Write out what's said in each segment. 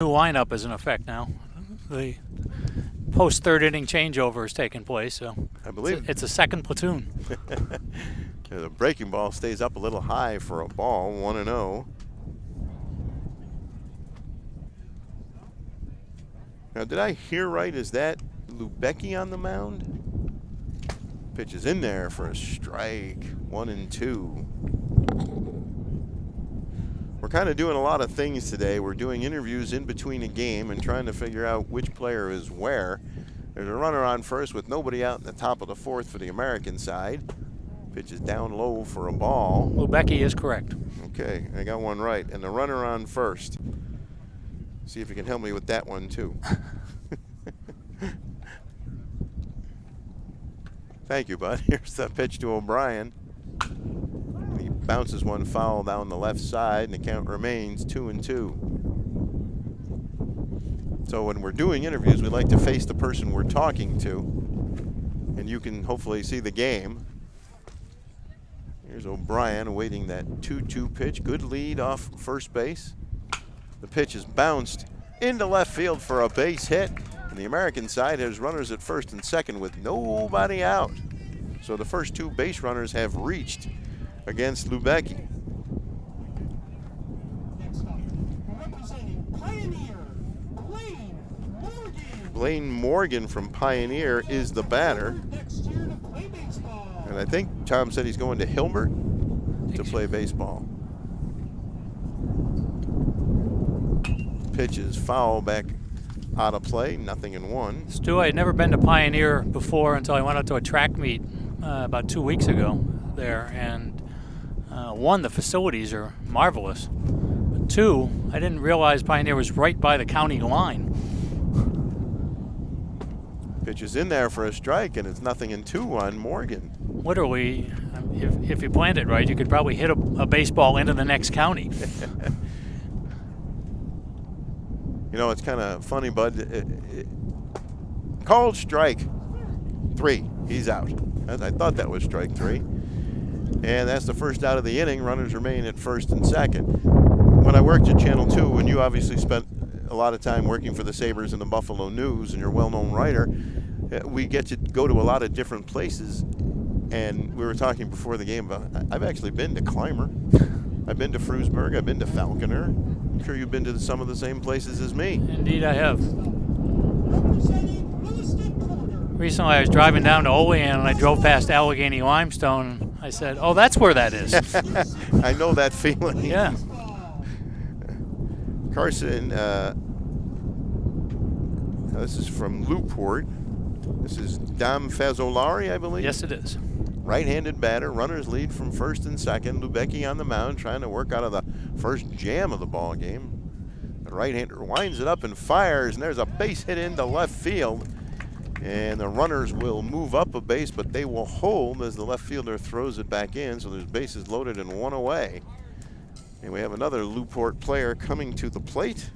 New lineup is in effect now. The post third inning changeover is taking place, so I believe it's a second platoon. The breaking ball stays up a little high for a ball, 1-0. Now, did I hear right? Is that Lubecki on the mound? Pitch is in there for a strike, 1-2. We're kind of doing a lot of things today. We're doing interviews in between a game and trying to figure out which player is where. There's a runner on first with nobody out in the top of the fourth for the American side. Pitch is down low for a ball. Lubecki is correct. Okay, I got one right. And the runner on first. See if you can help me with that one, too. Thank you, bud. Here's the pitch to O'Brien. He bounces one foul down the left side, and the count remains 2-2. So when we're doing interviews, we like to face the person we're talking to, and you can hopefully see the game. Here's O'Brien awaiting that 2-2 pitch. Good lead off first base. The pitch is bounced into left field for a base hit. And the American side has runners at first and second with nobody out. So the first two base runners have reached against Lubecki. Blaine Morgan from Pioneer is the batter. And I think Tom said he's going to Hilbert to play baseball. Pitch is foul back out of play, 0-1. Stu, I had never been to Pioneer before until I went out to a track meet about 2 weeks ago there. And one, the facilities are marvelous. But two, I didn't realize Pioneer was right by the county line. Pitch is in there for a strike, and it's 0-2 on Morgan. Literally, if you planned it right, you could probably hit a baseball into the next county. You know, it's kind of funny, bud. Called strike 3. He's out. I thought that was strike 3. And that's the first out of the inning. Runners remain at first and second. When I worked at Channel 2, and you obviously spent a lot of time working for the Sabres and the Buffalo News, and you're a well-known writer, we get to go to a lot of different places. And we were talking before the game about, I've actually been to Clymer. I've been to Frewsburg. I've been to Falconer. I'm sure you've been to some of the same places as me. Indeed, I have. Recently, I was driving down to Olean, and I drove past Allegheny Limestone. I said, "Oh, that's where that is." I know that feeling. Yeah. Carson, this is from Newport. This is Dom Fazzolari, I believe. Yes, it is. Right-handed batter. Runners lead from first and second. Lubecki on the mound, trying to work out of the first jam of the ball game. The right-hander winds it up and fires, and there's a base hit into left field. And the runners will move up a base, but they will hold as the left fielder throws it back in. So there's bases loaded and one away. And we have another Newport player coming to the plate.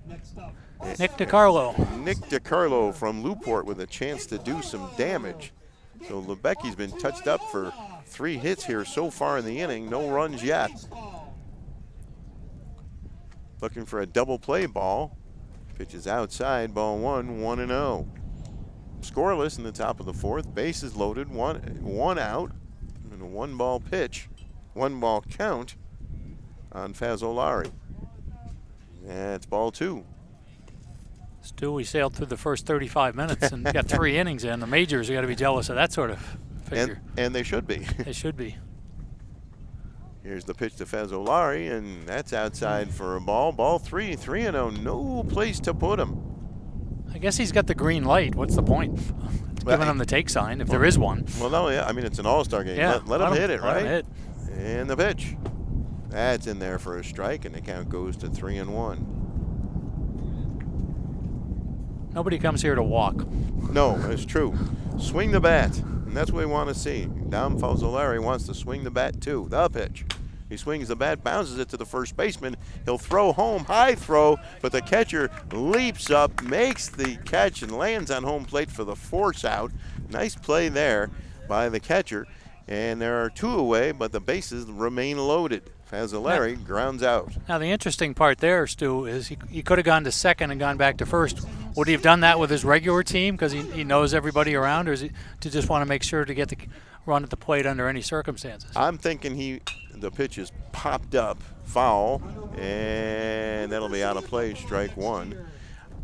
Nick DiCarlo. Nick DiCarlo from Newport with a chance to do some damage. So Lubecki's been touched up for 3 hits here so far in the inning. No runs yet. Looking for a double play ball. Pitch is outside, ball 1, 1-0. Scoreless in the top of the fourth. Bases loaded, one out. And a 1-ball pitch, 1-ball count on Fazzolari. That's ball 2. Stu, we sailed through the first 35 minutes and got 3 innings in. The majors, you got to be jealous of that sort of figure. And they should be. They should be. Here's the pitch to Fazzolari, and that's outside for a ball. Ball 3, 3-0. No place to put him. I guess he's got the green light. What's the point? Giving him the take sign, if there is one. Well, no, yeah. I mean, it's an all-star game. Yeah, let him hit it, let right? him hit. And the pitch. That's in there for a strike, and the count goes to 3-1. Nobody comes here to walk. No, it's true. Swing the bat, and that's what we want to see. Dom Fazzolari wants to swing the bat, too. The pitch. He swings the bat, bounces it to the first baseman. He'll throw home, high throw, but the catcher leaps up, makes the catch, and lands on home plate for the force out. Nice play there by the catcher. And there are 2 away, but the bases remain loaded. Fazzolari grounds out. Now, the interesting part there, Stu, is he could have gone to second and gone back to first. Would he have done that with his regular team because he knows everybody around, or is he to just want to make sure to get the run at the plate under any circumstances? I'm thinking the pitch is popped up, foul, and that'll be out of play, strike one.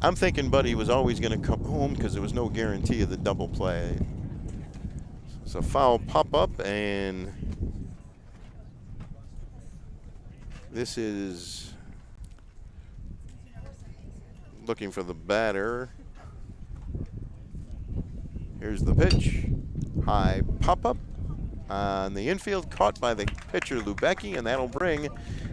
I'm thinking Buddy was always going to come home because there was no guarantee of the double play. So foul pop up, and this is looking for the batter. Here's the pitch. High pop up on the infield, caught by the pitcher Lubecki, and that'll bring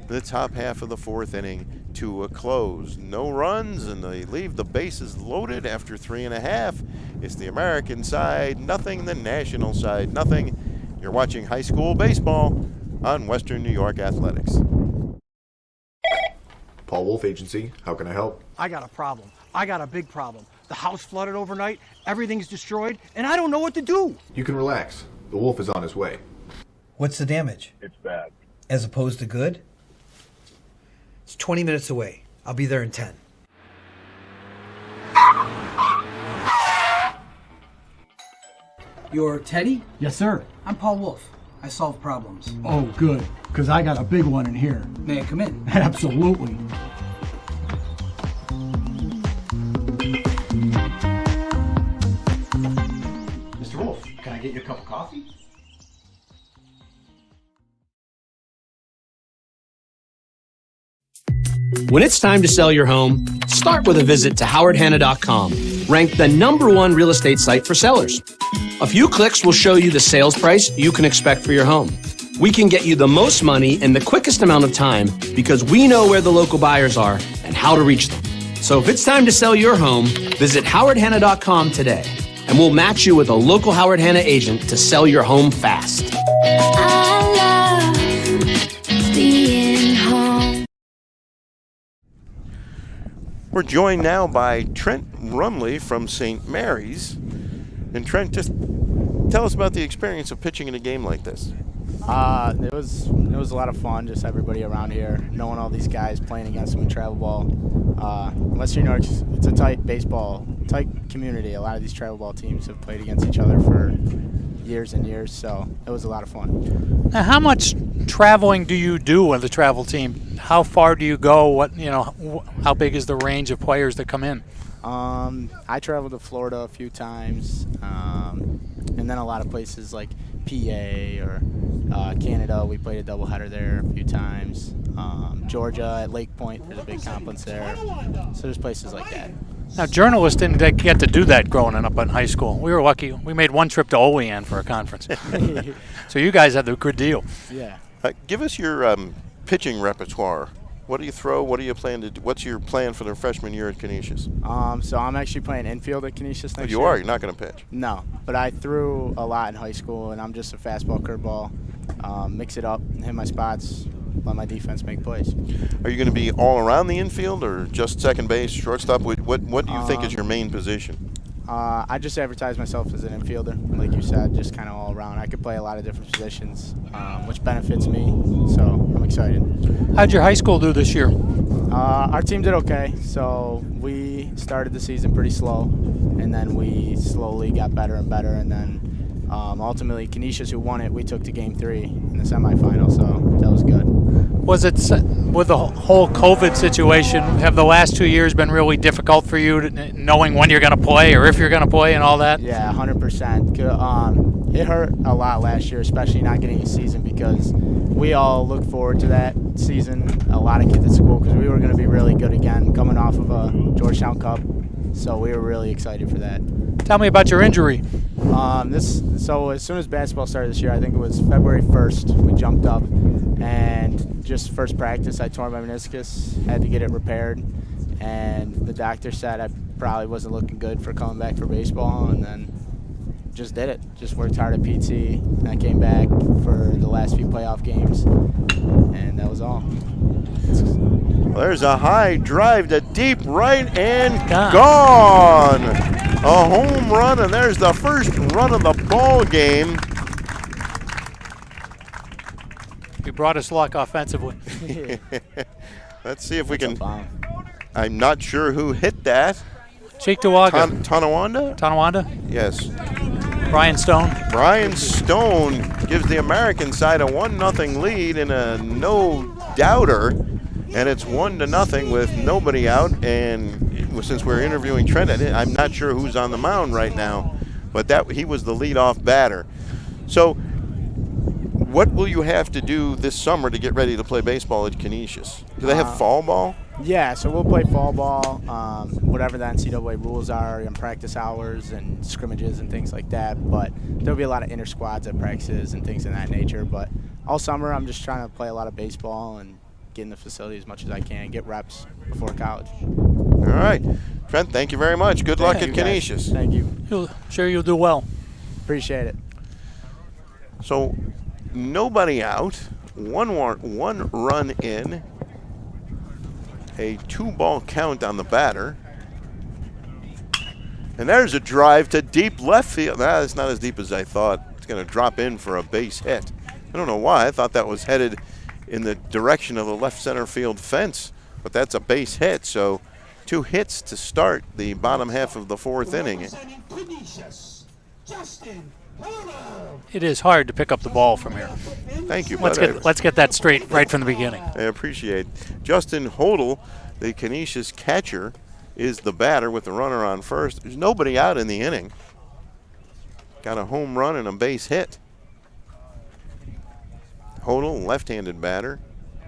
the top half of the fourth inning to a close. No runs, and they leave the bases loaded after 3.5. It's the American side nothing, the national side nothing. You're watching high school baseball on Western New York Athletics. Paul Wolf Agency, how can I help? I got a problem. I got a big problem. The house flooded overnight, everything's destroyed, and I don't know what to do. You can relax. The Wolf is on his way. What's the damage? It's bad. As opposed to good? It's 20 minutes away. I'll be there in 10. You're Teddy? Yes, sir. I'm Paul Wolf. I solve problems. Oh, good, because I got a big one in here. May I come in? Absolutely. Mr. Wolf, can I get you a cup of coffee? When it's time to sell your home, start with a visit to howardhanna.com, ranked the #1 real estate site for sellers. A few clicks will show you the sales price you can expect for your home. We can get you the most money in the quickest amount of time because we know where the local buyers are and how to reach them. So if it's time to sell your home, visit howardhanna.com today, and we'll match you with a local Howard Hanna agent to sell your home fast. I love being home. We're joined now by Trent Rumley from St. Mary's. And Trent, just tell us about the experience of pitching in a game like this. It was a lot of fun, just everybody around here, knowing all these guys, playing against them in travel ball. Western New York, it's a tight community. A lot of these travel ball teams have played against each other for years and years, so it was a lot of fun. Now, how much traveling do you do with the travel team? How far do you go? How big is the range of players that come in? I traveled to Florida a few times, and then a lot of places like PA or Canada. We played a doubleheader there a few times. Georgia at Lake Point, there's a big conference there. So there's places like that. Now, journalists didn't get to do that growing up in high school. We were lucky. We made one trip to Olean for a conference. So you guys had the good deal. Yeah. Give us your pitching repertoire. What do you throw? What do you plan to do? What's your plan for the freshman year at Canisius? So I'm actually playing infield at Canisius next year. You are? You're not going to pitch? No, but I threw a lot in high school, and I'm just a fastball, curveball, mix it up, hit my spots, let my defense make plays. Are you going to be all around the infield or just second base, shortstop? What do you think is your main position? I just advertise myself as an infielder, like you said, just kind of all around. I could play a lot of different positions, which benefits me, so I'm excited. How'd your high school do this year? Our team did okay, so we started the season pretty slow, and then we slowly got better and better, and then ultimately Canisius, who won it, we took to Game 3 in the semifinal, so that was good. Was it, with the whole COVID situation, have the last 2 years been really difficult for you, knowing when you're going to play or if you're going to play and all that? Yeah, 100%. It hurt a lot last year, especially not getting a season, because we all looked forward to that season, a lot of kids at school, because we were going to be really good again, coming off of a Georgetown Cup, so we were really excited for that. Tell me about your injury. So as soon as basketball started this year, I think it was February 1st, we jumped up, and just first practice, I tore my meniscus, had to get it repaired, and the doctor said I probably wasn't looking good for coming back for baseball, and then just did it. Just worked hard at PT, and I came back for the last few playoff games, and that was all. Well, there's a high drive to deep right and gone. A home run, and there's the first run of the ball game. brought us luck offensively. Let's see if we That's a can. bomb. I'm not sure who hit that. Cheektowaga. Tonawanda? Yes. Brian Stone. Brian Stone gives the American side a 1-0 lead in a no-doubter, and it's 1-0 with nobody out. And since we're interviewing Trent, I'm not sure who's on the mound right now, but he was the leadoff batter. So, what will you have to do this summer to get ready to play baseball at Canisius? Do they have fall ball? Yeah, so we'll play fall ball, whatever the NCAA rules are, and practice hours and scrimmages and things like that. But there'll be a lot of inter squads at practices and things of that nature. But all summer, I'm just trying to play a lot of baseball and get in the facility as much as I can, get reps before college. All right. Trent, thank you very much. Good luck at Canisius. Thank you. Sure you'll do well. Appreciate it. So, nobody out, one run in, a 2-ball count on the batter. And there's a drive to deep left field. It's not as deep as I thought. It's going to drop in for a base hit. I don't know why. I thought that was headed in the direction of the left center field fence, but that's a base hit. So 2 hits to start the bottom half of the 4th inning. It is hard to pick up the ball from here. Thank you, Let's get that straight right from the beginning. I appreciate. Justin Hodel, the Canisius catcher, is the batter with the runner on first. There's nobody out in the inning. Got a home run and a base hit. Hodel, left-handed batter.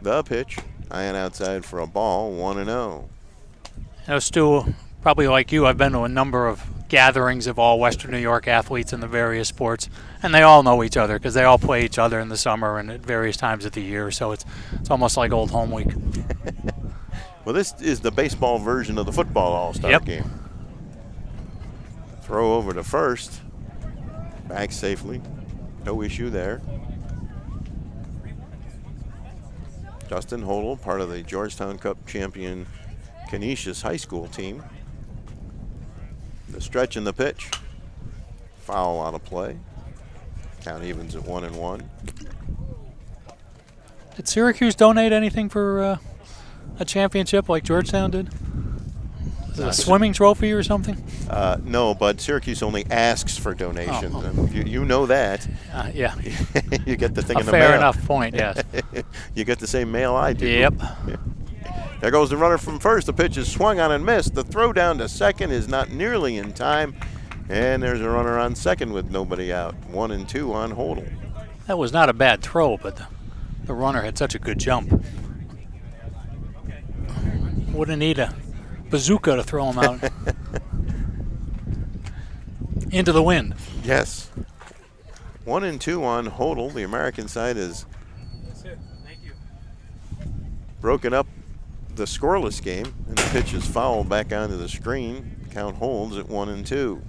The pitch, high and outside for a ball, 1-0. Stu, probably like you, I've been to a number of gatherings of all Western New York athletes in the various sports, and they all know each other because they all play each other in the summer and at various times of the year. So it's almost like old home week. Well, this is the baseball version of the football all-star game. Throw over to first. Back safely. No issue there. Justin Hodel, part of the Georgetown Cup champion Canisius High School team. The stretch and the pitch. Foul out of play. Count evens at 1-1. Did Syracuse donate anything for a championship like Georgetown did? Is it a swimming trophy or something? No, but Syracuse only asks for donations. Oh. You know that. Yeah. You get the thing in the mail. Fair enough point, yes. You get the same mail I do. Yep. Yeah. There goes the runner from first. The pitch is swung on and missed. The throw down to second is not nearly in time. And there's a runner on second with nobody out. 1-2 on Hodel. That was not a bad throw, but the runner had such a good jump. Wouldn't need a bazooka to throw him out. Into the wind. Yes. 1-2 on Hodel. The American side is broken up the scoreless game, and the pitch is fouled back onto the screen. Count holds at 1-2.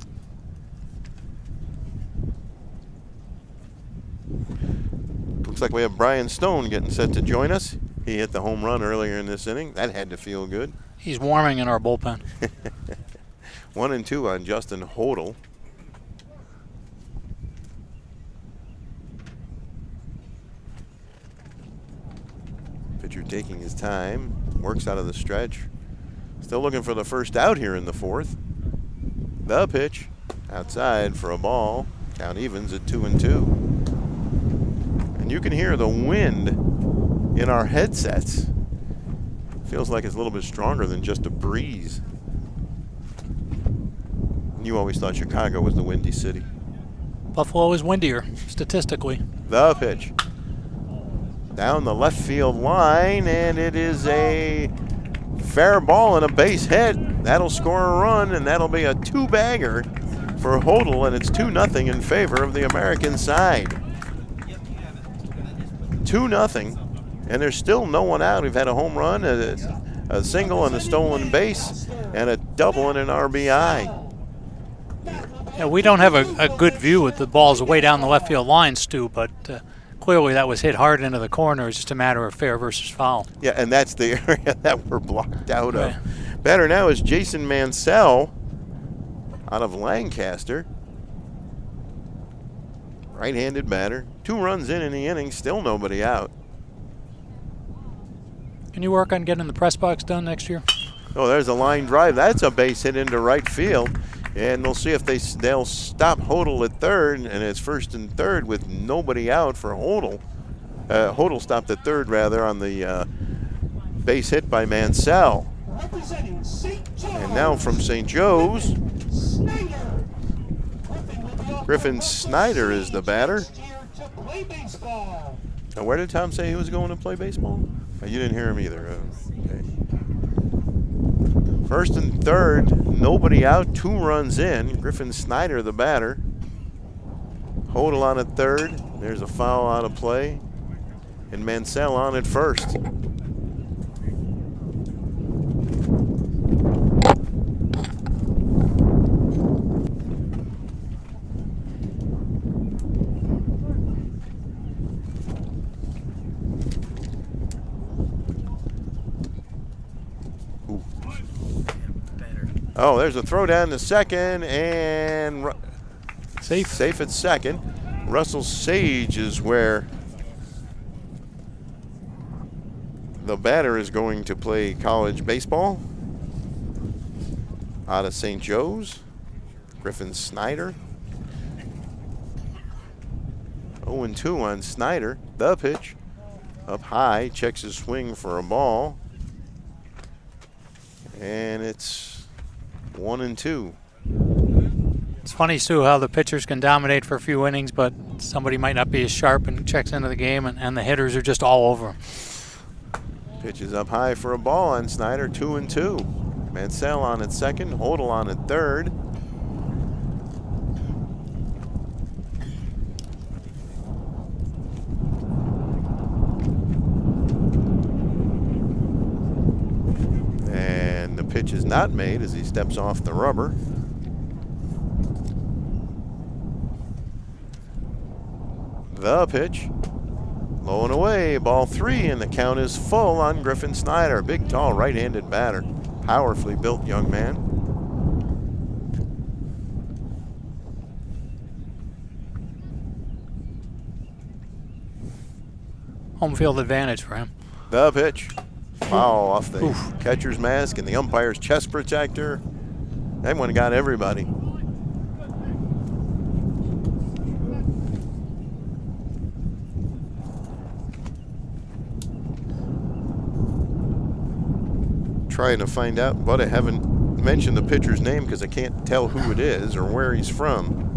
Looks like we have Brian Stone getting set to join us. He hit the home run earlier in this inning. That had to feel good. He's warming in our bullpen. 1-2 on Justin Hodel. Pitcher taking his time, works out of the stretch. Still looking for the first out here in the 4th. The pitch, outside for a ball. Count evens at 2-2. And you can hear the wind in our headsets. Feels like it's a little bit stronger than just a breeze. You always thought Chicago was the windy city. Buffalo is windier, statistically. The pitch. Down the left field line, and it is a fair ball and a base hit. That'll score a run, and that'll be a 2-bagger for Hodel, and it's 2-0 in favor of the American side. 2-0, and there's still no one out. We've had a home run, a single and a stolen base, and a double and an RBI. Yeah, we don't have a good view with the balls way down the left field line, Stu, but clearly that was hit hard into the corner. It's just a matter of fair versus foul. Yeah, and that's the area that we're blocked out of. Batter now is Jason Mansell out of Lancaster. Right-handed batter. 2 runs in the inning, still nobody out. Can you work on getting the press box done next year? Oh, there's a line drive. That's a base hit into right field. And we'll see if they'll stop Hodel at third, and it's first and third with nobody out for Hodel. Hodel stopped at third, rather, on the base hit by Mansell. And now from St. Joe's, Griffin Snyder is the batter. Now, where did Tom say he was going to play baseball? Oh, you didn't hear him either. Okay. First and third, nobody out, 2 runs in. Griffin Snyder, the batter. Hodel on at third. There's a foul out of play. And Mansell on at first. Oh, there's a throw down to second, and safe at second. Russell Sage is where the batter is going to play college baseball. Out of St. Joe's, Griffin Snyder. 0-2 on Snyder. The pitch up high, checks his swing for a ball, and it's 1-2. It's funny, Sue, how the pitchers can dominate for a few innings, but somebody might not be as sharp and checks into the game, and the hitters are just all over him. Pitches up high for a ball on Snyder, 2-2. Mansell on at second, Hodel on at third. And the pitch is not made as he steps off the rubber. The pitch, low and away, ball 3, and the count is full on Griffin Snyder. Big, tall, right-handed batter. Powerfully built young man. Home field advantage for him. The pitch, foul off the catcher's mask and the umpire's chest protector. That one got everybody. Trying to find out, but I haven't mentioned the pitcher's name because I can't tell who it is or where he's from.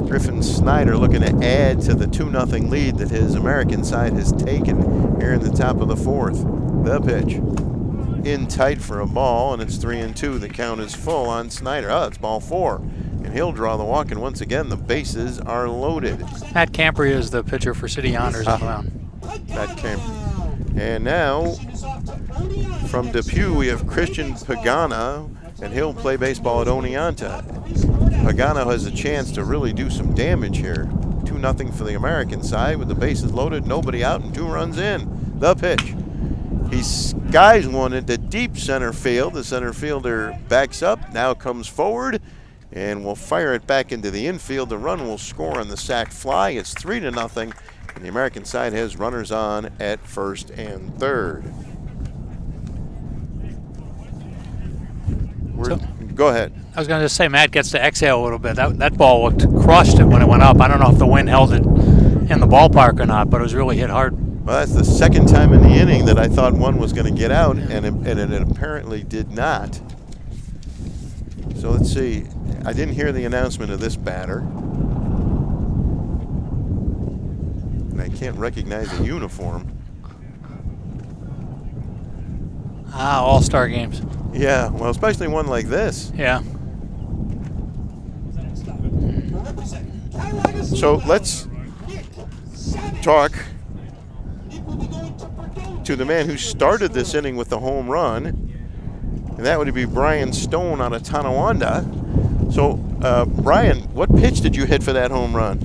Griffin Snyder looking to add to the 2-0 lead that his American side has taken here in the top of the 4th. The pitch in tight for a ball, and it's 3-2. The count is full on Snyder. Oh, it's ball 4, and he'll draw the walk, and once again the bases are loaded. Matt Campry is the pitcher for City Honors on the mound. Matt Campry. And now, from Depew, we have Christian Pagano, and he'll play baseball at Oneonta. Pagano has a chance to really do some damage here. 2-0 for the American side with the bases loaded, nobody out, and 2 runs in. The pitch. He skies one into deep center field. The center fielder backs up, now comes forward, and will fire it back into the infield. The run will score on the sac fly. It's 3-0. And the American side has runners on at first and third. Go ahead. I was going to just say Matt gets to exhale a little bit. That ball crushed it when it went up. I don't know if the wind held it in the ballpark or not, but it was really hit hard. Well, that's the second time in the inning that I thought one was going to get out, and it apparently did not. So let's see. I didn't hear the announcement of this batter. And I can't recognize the uniform. All-star games. Yeah, well, especially one like this. Yeah. So let's talk to the man who started this inning with the home run, and that would be Brian Stone out of Tonawanda. So, Brian, what pitch did you hit for that home run?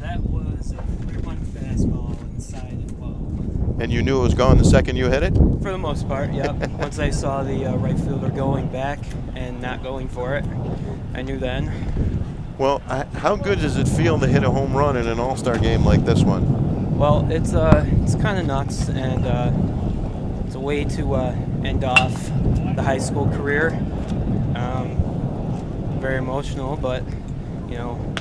That was a 3-1 fastball inside the ball. And you knew it was gone the second you hit it? For the most part, yep. Once I saw the right fielder going back and not going for it, I knew then. Well, how good does it feel to hit a home run in an all-star game like this one? Well, it's kind of nuts, and it's a way to end off the high school career. Very emotional, but you know,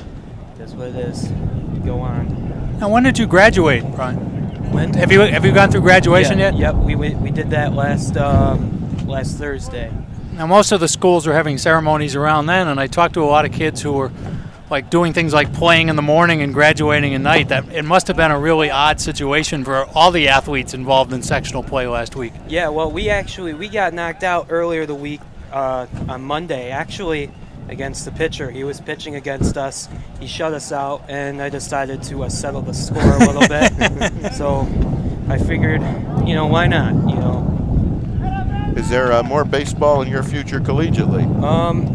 that's what it is. You go on. Now, when did you graduate, Brian? When? Have you gone through graduation yet? Yep, we did that last Thursday. Now, most of the schools are having ceremonies around then, and I talked to a lot of kids who were like doing things like playing in the morning and graduating at night. That it must have been a really odd situation for all the athletes involved in sectional play last week. Yeah, well, we got knocked out earlier the week on Monday, actually, against the pitcher. He was pitching against us. He shut us out, and I decided to settle the score a little bit. So I figured, why not? Is there more baseball in your future collegiately?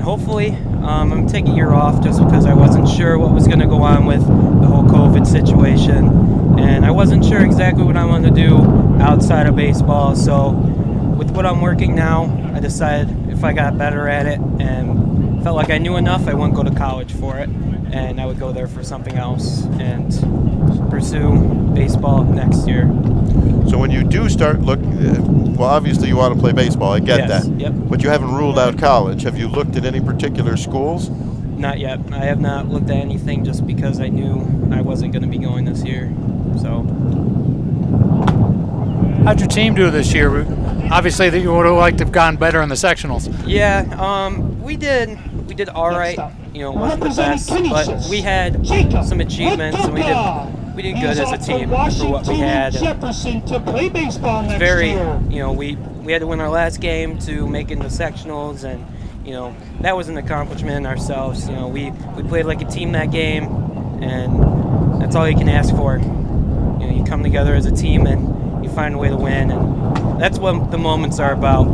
Hopefully. I'm going to take a year off just because I wasn't sure what was going to go on with the whole COVID situation. And I wasn't sure exactly what I wanted to do outside of baseball. So with what I'm working now, I decided if I got better at it and felt like I knew enough, I wouldn't go to college for it. And I would go there for something else and pursue baseball next year. So when you do start well, obviously you want to play baseball. I get Yes, that. yep. But you haven't ruled out college. Have you looked at any particular schools? Not yet. I have not looked at anything just because I knew I wasn't going to be going this year. So. How'd your team do this year? Obviously, that you would have liked to have gone better in the sectionals. Yeah, we did all right. It wasn't the best, but we had some achievements, and we did good as a team for what we had. It's very, we had to win our last game to make it into sectionals, and that was an accomplishment in ourselves. We played like a team that game, and that's all you can ask for. You come together as a team and you find a way to win, and that's what the moments are about.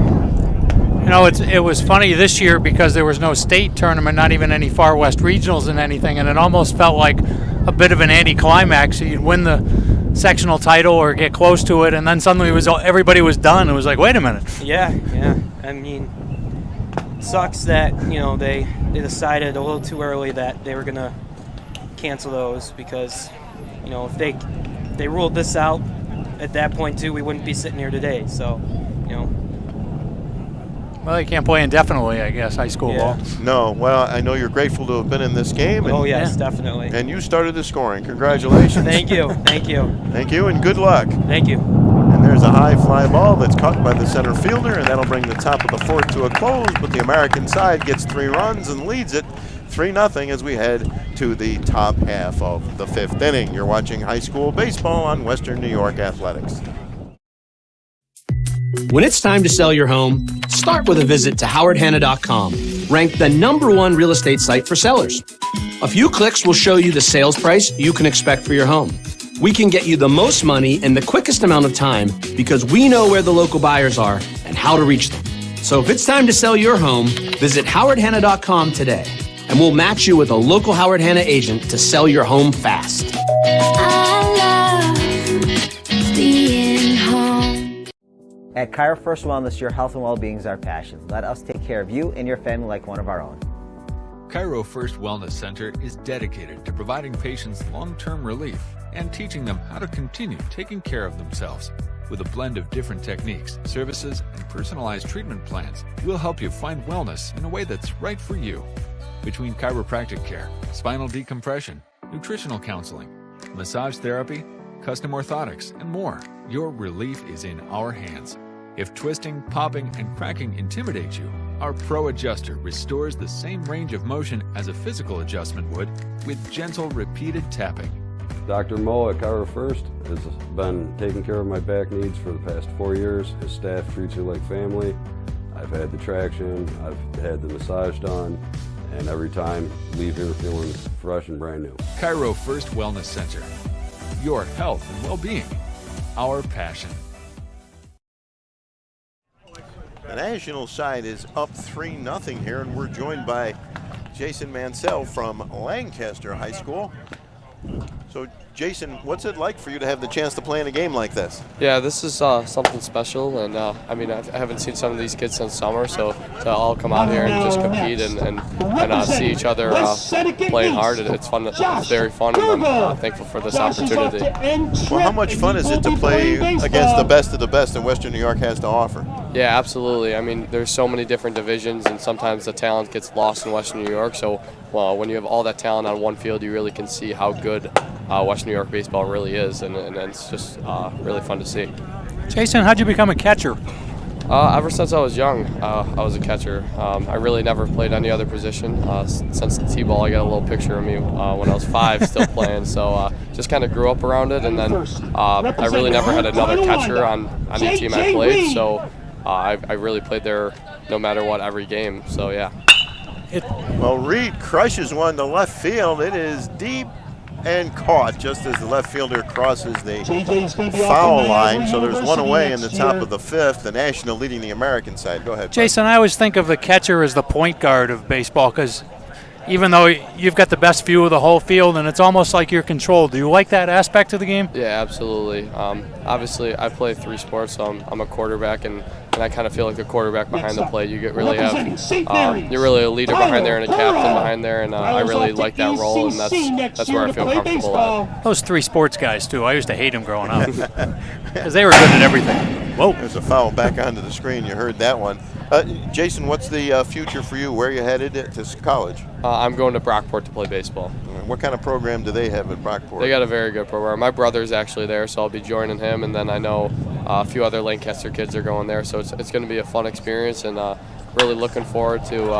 It was funny this year because there was no state tournament, not even any Far West regionals and anything, and it almost felt like a bit of an anticlimax. You'd win the sectional title or get close to it, and then suddenly everybody was done. It was like, wait a minute. Yeah. I mean, it sucks that they decided a little too early that they were gonna cancel those because if they ruled this out at that point too, we wouldn't be sitting here today. So Well, you can't play indefinitely, I guess, high school ball. No. Well, I know you're grateful to have been in this game. Oh, yes, definitely. And you started the scoring. Congratulations. Thank you, Thank you, and good luck. Thank you. And there's a high fly ball that's caught by the center fielder, and that'll bring the top of the fourth to a close, but the American side gets 3 runs and leads it 3-0 as we head to the top half of the 5th inning. You're watching high school baseball on Western New York Athletics. When it's time to sell your home, start with a visit to howardhanna.com, ranked the #1 real estate site for sellers. A few clicks will show you the sales price you can expect for your home. We can get you the most money in the quickest amount of time because we know where the local buyers are and how to reach them. So if it's time to sell your home, visit howardhanna.com today, and we'll match you with a local Howard Hanna agent to sell your home fast. At Kiefer First Wellness, your health and well-being is our passion. Let us take care of you and your family like one of our own. Kiefer First Wellness Center is dedicated to providing patients long-term relief and teaching them how to continue taking care of themselves. With a blend of different techniques, services, and personalized treatment plans, we'll help you find wellness in a way that's right for you. Between chiropractic care, spinal decompression, nutritional counseling, massage therapy, custom orthotics, and more, your relief is in our hands. If twisting, popping, and cracking intimidate you, our Pro Adjuster restores the same range of motion as a physical adjustment would with gentle, repeated tapping. Dr. Mo at Kiefer First has been taking care of my back needs for the past 4 years. His staff treats you like family. I've had the traction, I've had the massage done, and every time leave here feeling fresh and brand new. Kiefer First Wellness Center. Your health and well-being, our passion. The national side is up 3-0 here, and we're joined by Jason Mansell from Lancaster High School. So, Jason, what's it like for you to have the chance to play in a game like this? Yeah, this is something special, and I mean, I haven't seen some of these kids since summer, so to all come out here and just compete and see each other playing hard, it's fun. It's very fun, and I'm thankful for this opportunity. Well, how much fun is it to play against the best of the best that Western New York has to offer? Yeah, absolutely. I mean, there's so many different divisions, and sometimes the talent gets lost in Western New York. So, well, when you have all that talent on one field, you really can see how good Western New York baseball really is, and it's just really fun to see. Jason, how'd you become a catcher? Ever since I was young, I was a catcher. I really never played any other position. Since the T-ball, I got a little picture of me when I was 5 still playing, so just kind of grew up around it, and then I really never had another catcher on any team I played, so I really played there no matter what every game, so yeah. Well, Reed crushes one to left field. It is deep and caught just as the left fielder crosses the foul line. So there's one away in the top of the 5th, the National leading the American side. Go ahead, Jason. I always think of the catcher as the point guard of baseball, because even though you've got the best view of the whole field and it's almost like you're controlled. Do you like that aspect of the game? Yeah, absolutely. Obviously, I play 3 sports, so I'm a quarterback, and I kind of feel like the quarterback behind the plate. You really have, you're really a leader behind there and a captain behind there, and I really like that role, and that's where I feel comfortable at. Those 3 sports guys, too. I used to hate them growing up because they were good at everything. Whoa. There's a foul back onto the screen. You heard that one. Jason, what's the future for you? Where are you headed to college? I'm going to Brockport to play baseball. What kind of program do they have at Brockport? They got a very good program. My brother's actually there, so I'll be joining him, and then I know a few other Lancaster kids are going there, so it's going to be a fun experience, and really looking forward to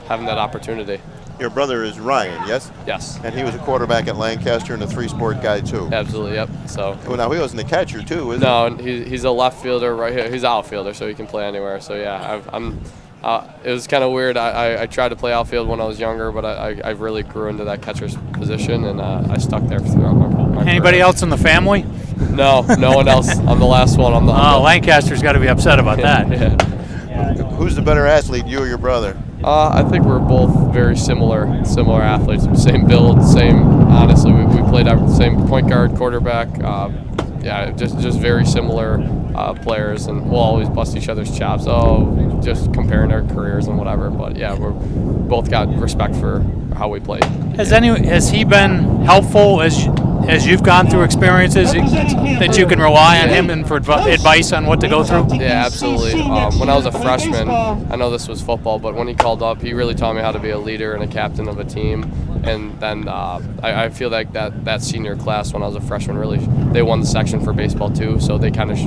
having that opportunity. Your brother is Ryan, yes? Yes. And he was a quarterback at Lancaster and a 3-sport guy, too? Absolutely, yep. So. Well, now, he wasn't a catcher, too, is he? No, he's a left fielder right here. He's an outfielder, so he can play anywhere. So, yeah, it was kind of weird. I tried to play outfield when I was younger, but I really grew into that catcher's position, and I stuck there throughout my Anybody career. else in the family? No one else. I'm the last one. Lancaster's got to be upset about that. Yeah. Who's the better athlete, you or your brother? I think we're both very similar athletes. Same build, honestly, we played out the same point guard, quarterback. Yeah, just very similar players, and we'll always bust each other's chops. Just comparing our careers and whatever. But yeah, we're both got respect for how we play. Has he been helpful as you've gone through experiences that you can rely on him and for advice on what to go through? Yeah, absolutely. When I was a freshman, I know this was football, but when he called up, he really taught me how to be a leader and a captain of a team. And then I feel like that senior class when I was a freshman, really, they won the section for baseball too, so they kind of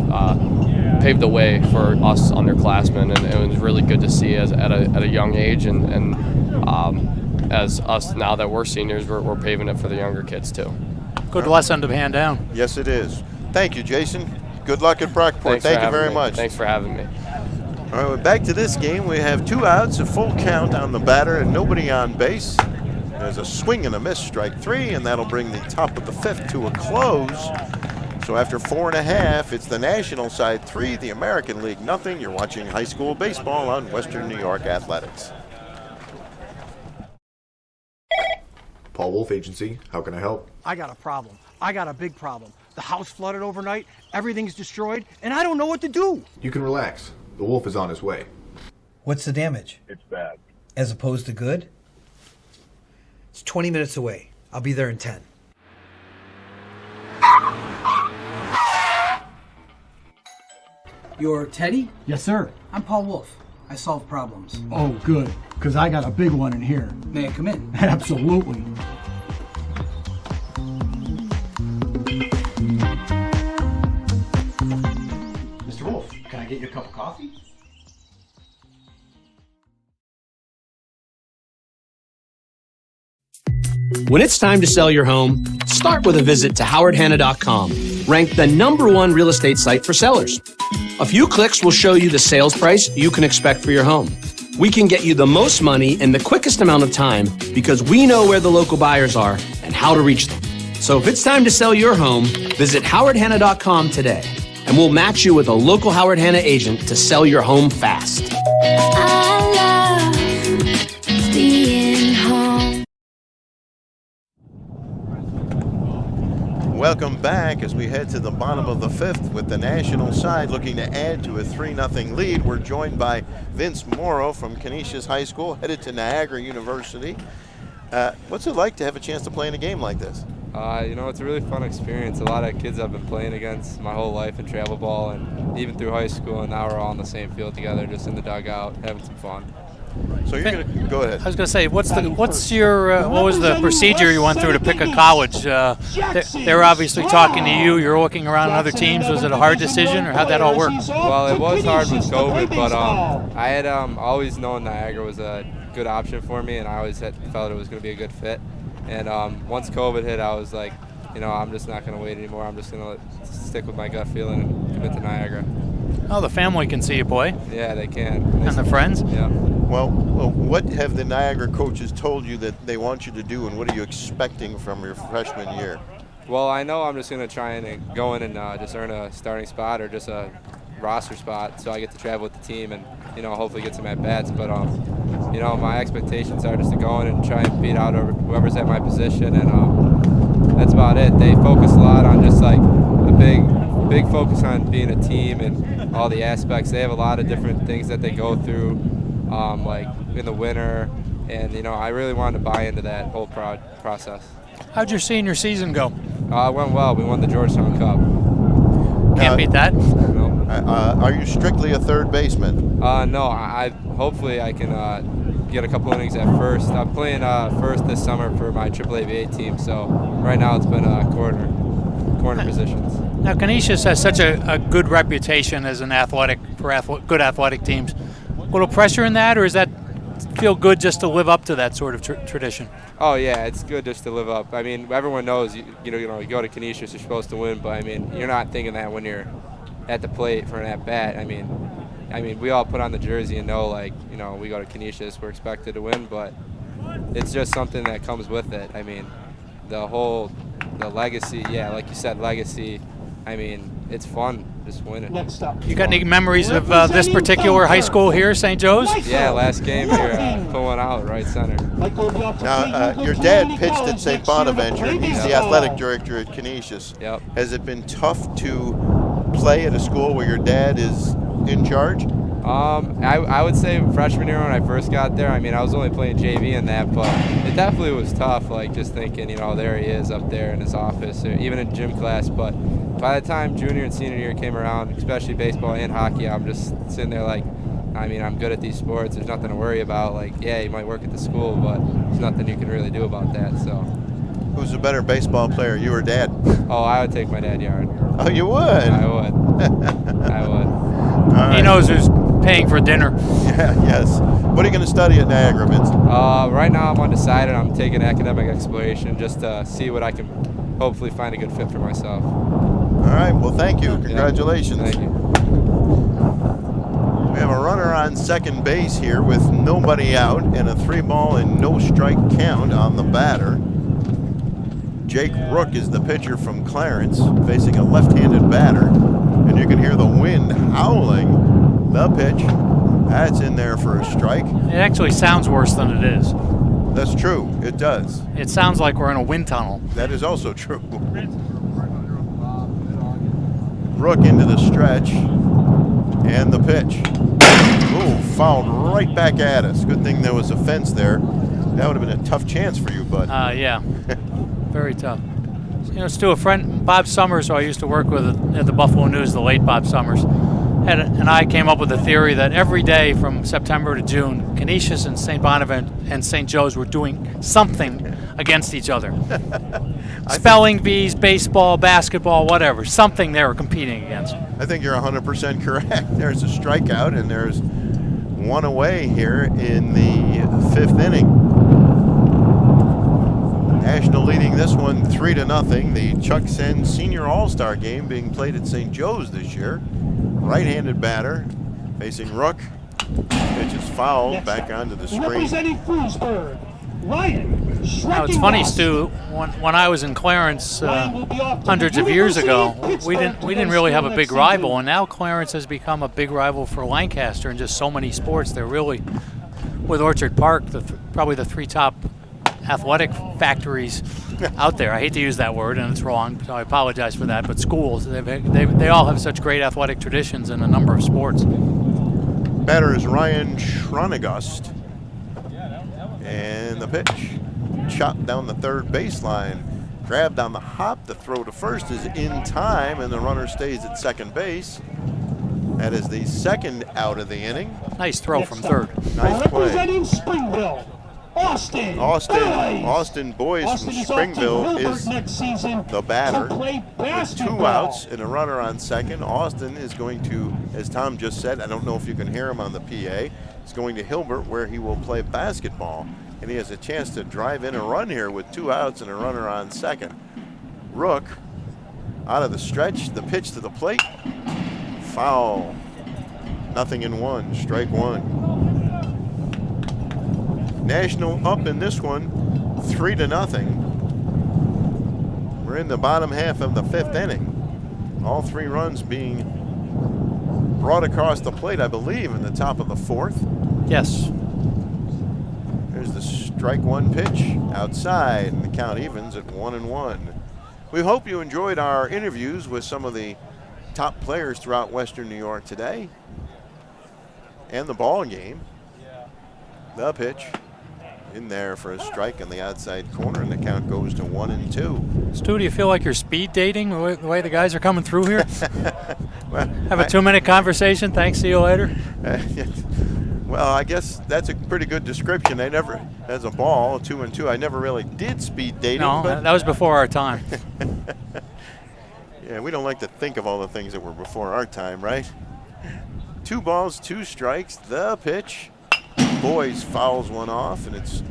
paved the way for us underclassmen, and it was really good to see at a young age, and as us now that we're seniors, we're paving it for the younger kids too. Good lesson to hand down. Yes, it is. Thank you, Jason. Good luck at Brockport. Thank you very much. Thanks for having me. All right, we're back to this game. We have 2 outs, a full count on the batter, and nobody on base. There's a swing and a miss, strike 3, and that'll bring the top of the 5th to a close. So after 4.5, it's the National side 3, the American League nothing. You're watching high school baseball on Western New York Athletics. Paul Wolf Agency, how can I help? I got a problem. I got a big problem. The house flooded overnight, everything's destroyed, and I don't know what to do. You can relax. The Wolf is on his way. What's the damage? It's bad. As opposed to good? It's 20 minutes away. I'll be there in 10. You're Teddy? Yes, sir. I'm Paul Wolf. I solve problems. Oh, good, because I got a big one in here. May I come in? Absolutely. Mr. Wolf, can I get you a cup of coffee? When it's time to sell your home, start with a visit to howardhanna.com, ranked the #1 real estate site for sellers. A few clicks will show you the sales price you can expect for your home. We can get you the most money in the quickest amount of time because we know where the local buyers are and how to reach them. So if it's time to sell your home, visit howardhanna.com today, and we'll match you with a local Howard Hanna agent to sell your home fast. I love being home. welcome back as we head to the bottom of the fifth with the national side looking to add to a 3-0 lead. We're joined by Vince Morrow from Canisius High School, headed to Niagara University. What's it like to have a chance to play in a game like this? You know, it's a really fun experience. A lot of kids I've been playing against my whole life in travel ball and even through high school, and now we're all on the same field together, just in the dugout, having some fun. So you're going to go ahead. I was going to say, what was the procedure you went through to pick a college? They were obviously talking to you. You're looking around at other teams. Was it a hard decision, or how'd that all work? Well, it was hard with COVID, but I had always known Niagara was a good option for me, and I always felt it was going to be a good fit. And once COVID hit, I was like, you know, I'm just not going to wait anymore. I'm just going to stick with my gut feeling and commit to Niagara. Oh, the family can see you play. Yeah, they can. And the friends? Yeah. Well, what have the Niagara coaches told you that they want you to do, and what are you expecting from your freshman year? Well, I know I'm just going to try and go in and just earn a starting spot or just a roster spot so I get to travel with the team and, you know, hopefully get some at-bats. But, you know, my expectations are just to go in and try and beat out whoever's at my position, and that's about it. They focus a lot on just, like, a big focus on being a team and all the aspects. They have a lot of different things that they go through, like in the winter, and, you know, I really wanted to buy into that whole process. How'd your senior season go? It went well. We won the Georgetown Cup. Can't beat that. No. Are you strictly a third baseman? No. Hopefully I can get a couple innings at first. I'm playing first this summer for my AAA team, so right now it's been corner positions. Now, Canisius has such a good reputation as an good athletic teams. A little pressure in that, or does that feel good just to live up to that sort of tradition? Oh yeah, it's good just to live up. I mean, everyone knows you go to Canisius, you're supposed to win, but I mean, you're not thinking that when you're at the plate for an at bat. I mean, we all put on the jersey and know, like, you know, we go to Canisius, we're expected to win, but it's just something that comes with it. I mean, the legacy, yeah, like you said, legacy. I mean, it's fun just winning. You got any memories of this particular high school here, St. Joe's? Yeah, last game here, pull one out, right center. Now, your dad pitched at St. Bonaventure, and he's the athletic director at Canisius. Yep. Has it been tough to play at a school where your dad is in charge? I would say freshman year when I first got there, I mean, I was only playing JV in that, but it definitely was tough, like just thinking, you know, there he is up there in his office, or even in gym class. But by the time junior and senior year came around, especially baseball and hockey, I'm just sitting there like, I mean, I'm good at these sports. There's nothing to worry about. Like, yeah, you might work at the school, but there's nothing you can really do about that. So, who's a better baseball player, you or Dad? Oh, I would take my dad yard. Oh, you would? I would. I would. Right. He knows who's paying for dinner. Yeah, yes. What are you going to study at Niagara, Vince? Right now I'm undecided. I'm taking academic exploration just to see what I can hopefully find a good fit for myself. All right, well, thank you. Congratulations. Yeah. Thank you. We have a runner on second base here with nobody out and a 3-ball and no strike count on the batter. Jake Rook is the pitcher from Clarence, facing a left-handed batter, and you can hear the wind howling. The pitch, that's in there for a strike. It actually sounds worse than it is. That's true, it does. It sounds like we're in a wind tunnel. That is also true. Rook into the stretch, and the pitch. Ooh, fouled right back at us. Good thing there was a fence there. That would have been a tough chance for you, bud. Yeah, very tough. You know, Stu, a friend, Bob Summers, who I used to work with at the Buffalo News, the late Bob Summers, and I came up with a theory that every day from September to June, Canisius and St. Bonaventure and St. Joe's were doing something against each other. Spelling bees, baseball, basketball, whatever. Something they were competing against. I think you're 100% correct. There's a strikeout, and there's one away here in the 5th inning. National leading this one 3-0. The Chuck Senn Senior All-Star game being played at St. Joe's this year. Right-handed batter facing Rook. Pitch is fouled back onto the screen. Representing Frewsburg, Ryan. Now, it's funny, Stu, when I was in Clarence hundreds of years ago, we didn't really have a big rival, and now Clarence has become a big rival for Lancaster in just so many sports. They're really, with Orchard Park, probably the 3 top athletic factories out there. I hate to use that word, and it's wrong, so I apologize for that. But schools, they all have such great athletic traditions in a number of sports. Batter is Ryan Schronegust. And the pitch, chopped down the third baseline, grabbed on the hop. The throw to first is in time, and the runner stays at second base. That is the second out of the inning. Nice throw from third. Nice play. Representing Springville, Austin Boyce from Springville is the batter. With 2 outs and a runner on second. Austin is going to, as Tom just said, I don't know if you can hear him on the PA, he's going to Hilbert where he will play basketball. And he has a chance to drive in a run here with 2 outs and a runner on second. Rook out of the stretch, the pitch to the plate. Foul. 0-1, strike 1. National up in this one, 3-0. We're in the bottom half of the 5th inning. All 3 runs being brought across the plate, I believe, in the top of the 4th. Yes. There's the strike 1 pitch outside, and the count evens at 1-1. We hope you enjoyed our interviews with some of the top players throughout Western New York today, and the ball game. The pitch in there for a strike in the outside corner, and the count goes to 1-2. Stu, do you feel like you're speed dating the way the guys are coming through here? Well, have a 2-minute conversation. Thanks. See you later. Well, I guess that's a pretty good description. I never, as a ball, 2-2, I never really did speed dating. No, but that was before our time. Yeah, we don't like to think of all the things that were before our time, right? 2 balls, 2 strikes. The pitch. Boyce fouls one off, and it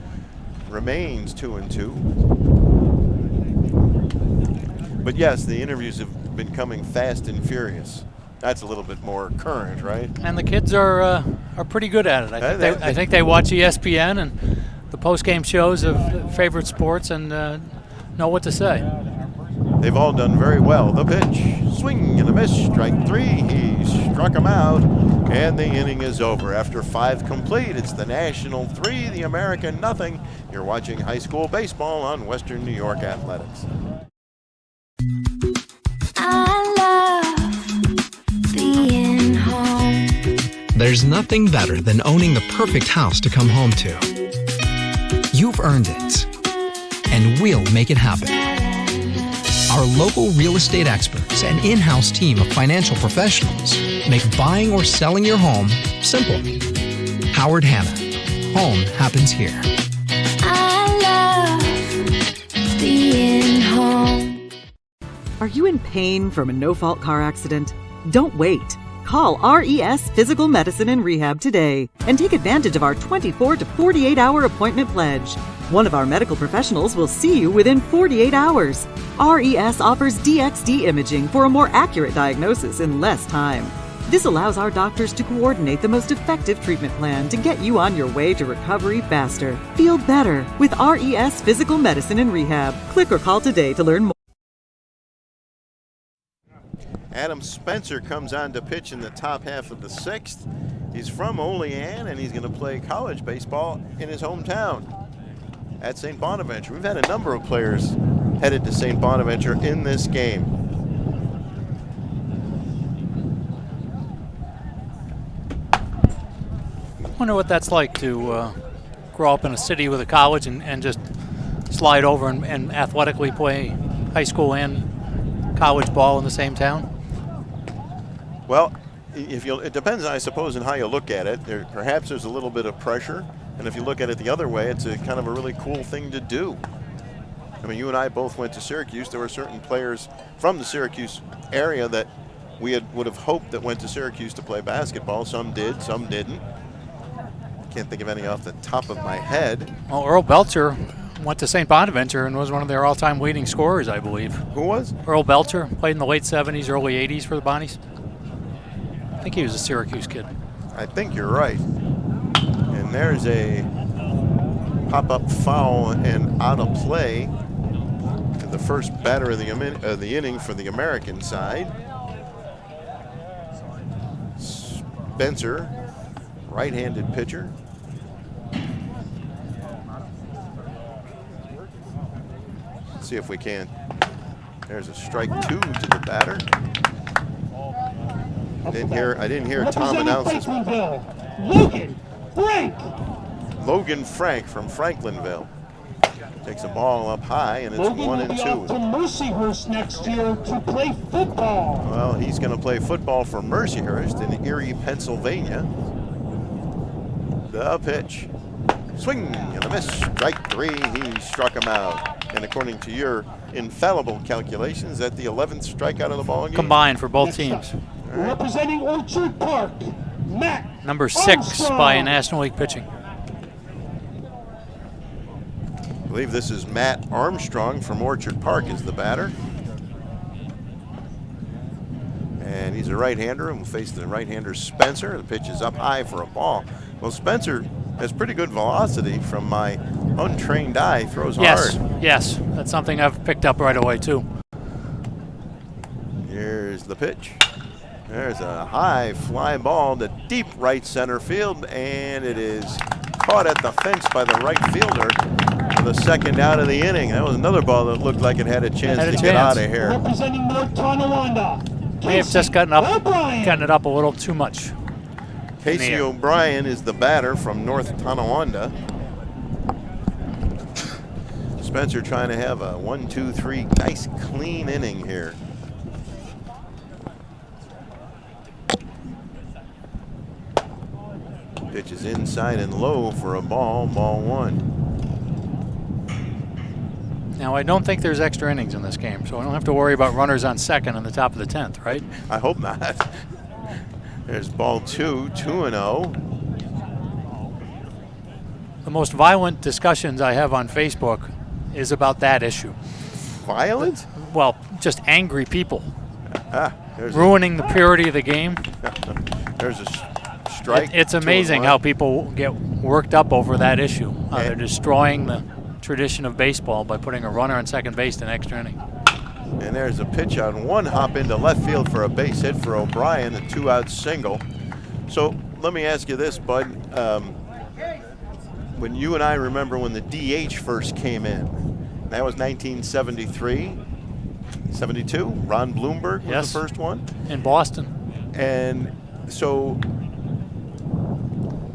remains 2-2. But yes, the interviews have been coming fast and furious. That's a little bit more current, right? And the kids are pretty good at it. I think they watch ESPN and the post-game shows of favorite sports and know what to say. They've all done very well. The pitch, swing and a miss, strike 3. He struck him out, and the inning is over. After 5 complete, it's the National 3, the American nothing. You're watching high school baseball on Western New York Athletics. Being home. There's nothing better than owning the perfect house to come home to. You've earned it, and we'll make it happen. Our local real estate experts and in-house team of financial professionals make buying or selling your home simple. Howard Hanna. Home happens here. I love being home. Are you in pain from a no-fault car accident? Don't wait. Call RES Physical Medicine and Rehab today and take advantage of our 24 to 48-hour appointment pledge. One of our medical professionals will see you within 48 hours. RES offers DXD imaging for a more accurate diagnosis in less time. This allows our doctors to coordinate the most effective treatment plan to get you on your way to recovery faster. Feel better with RES Physical Medicine and Rehab. Click or call today to learn more. Adam Spencer comes on to pitch in the top half of the 6th. He's from Olean, and he's going to play college baseball in his hometown at St. Bonaventure. We've had a number of players headed to St. Bonaventure in this game. I wonder what that's like to grow up in a city with a college and just slide over and athletically play high school and college ball in the same town. Well, it depends, I suppose, on how you look at it. Perhaps there's a little bit of pressure, and if you look at it the other way, it's a kind of a really cool thing to do. I mean, you and I both went to Syracuse. There were certain players from the Syracuse area that we would have hoped that went to Syracuse to play basketball. Some did, some didn't. Can't think of any off the top of my head. Well, Earl Belcher went to St. Bonaventure and was one of their all-time leading scorers, I believe. Who was? Earl Belcher, played in the late 70s, early 80s for the Bonnies. I think he was a Syracuse kid. I think you're right. And there's a pop-up foul and out of play to the first batter of the inning for the American side. Spencer, right-handed pitcher. see if we can. There's a strike 2 to the batter. I didn't hear Tom announce this. Logan Frank. Logan Frank from Franklinville takes a ball up high, and it's Logan 1 will and be 2. off to Mercyhurst next year to play football. Well, he's going to play football for Mercyhurst in Erie, Pennsylvania. The pitch. Swing and a miss. Strike 3. He struck him out. And according to your infallible calculations, that the 11th strikeout of the ball game? Combined for both teams. Right. Representing Orchard Park, Matt Number 6 Armstrong. by National League pitching. I believe this is Matt Armstrong from Orchard Park is the batter. And he's a right-hander and will face the right-hander Spencer. The pitch is up high for a ball. Well, Spencer has pretty good velocity from my untrained eye. Throws hard. Yes, that's something I've picked up right away too. Here's the pitch. There's a high fly ball to deep right center field, and it is caught at the fence by the right fielder for the second out of the inning. That was another ball that looked like it had a chance to get out of here. Representing North Tonawanda, May have just gotten it up a little too much. Casey O'Brien is the batter from North Tonawanda. Spencer trying to have a 1-2-3 nice clean inning here. Pitch is inside and low for a ball 1. Now, I don't think there's extra innings in this game, so I don't have to worry about runners on second in the top of the 10th, right? I hope not. There's ball 2, 2-0. The most violent discussions I have on Facebook is about that issue. Violent? Well, just angry people. There's ruining the purity of the game. There's a strike. It's amazing how people get worked up over that issue. They're destroying the tradition of baseball by putting a runner on second base in extra inning. And there's a pitch on one hop into left field for a base hit for O'Brien, a 2-out single. So let me ask you this, Bud. When you and I remember when the DH first came in, that was 1973, 72. Ron Bloomberg was the first one. In Boston. And so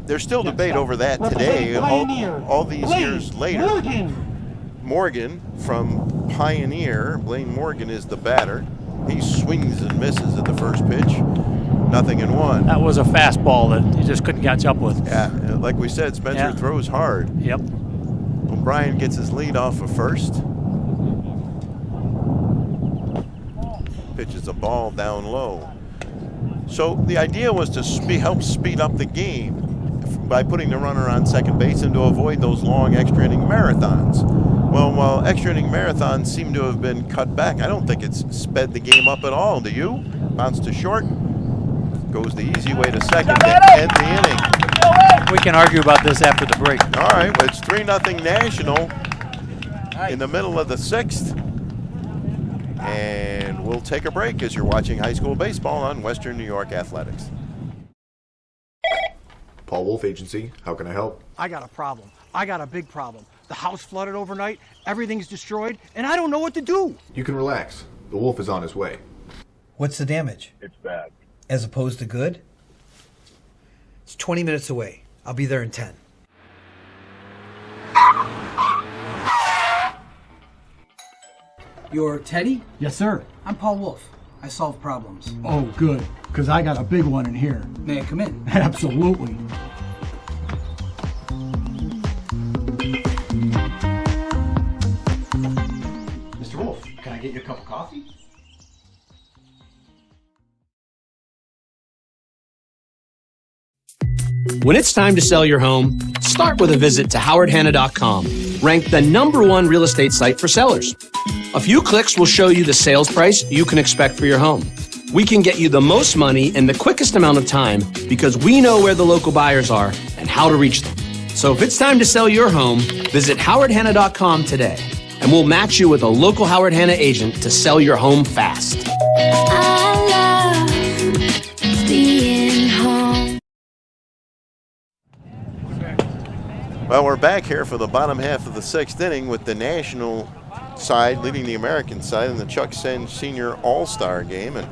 there's still debate over that today, all these years later. Morgan from Pioneer, Blaine Morgan is the batter. He swings and misses at the first pitch. 0-1. That was a fastball that he just couldn't catch up with. Yeah, like we said, Spencer throws hard. Yep. O'Brien gets his lead off of first. Pitches a ball down low. So the idea was to help speed up the game by putting the runner on second base and to avoid those long extra inning marathons. Well, while extra inning marathons seem to have been cut back, I don't think it's sped the game up at all. Do you? Bounce to short. Goes the easy way to second to end the inning. We can argue about this after the break. All right, well, it's 3-0 National in the middle of the 6th. And we'll take a break as you're watching high school baseball on Western New York Athletics. Paul Wolf Agency, how can I help? I got a problem. I got a big problem. The house flooded overnight, everything's destroyed, and I don't know what to do. You can relax. The wolf is on his way. What's the damage? It's bad. As opposed to good? It's 20 minutes away. I'll be there in 10. You're Teddy? Yes, sir. I'm Paul Wolf. I solve problems. Oh, good, because I got a big one in here. May I come in? Absolutely. Mr. Wolf, can I get you a cup of coffee? When it's time to sell your home, start with a visit to howardhanna.com, ranked the #1 real estate site for sellers. A few clicks will show you the sales price you can expect for your home. We can get you the most money in the quickest amount of time because we know where the local buyers are and how to reach them. So if it's time to sell your home, visit howardhanna.com today, and we'll match you with a local Howard Hanna agent to sell your home fast. I love being home. Well, we're back here for the bottom half of the 6th inning with the National side, leading the American side in the Chuck Senn Senior All-Star game. And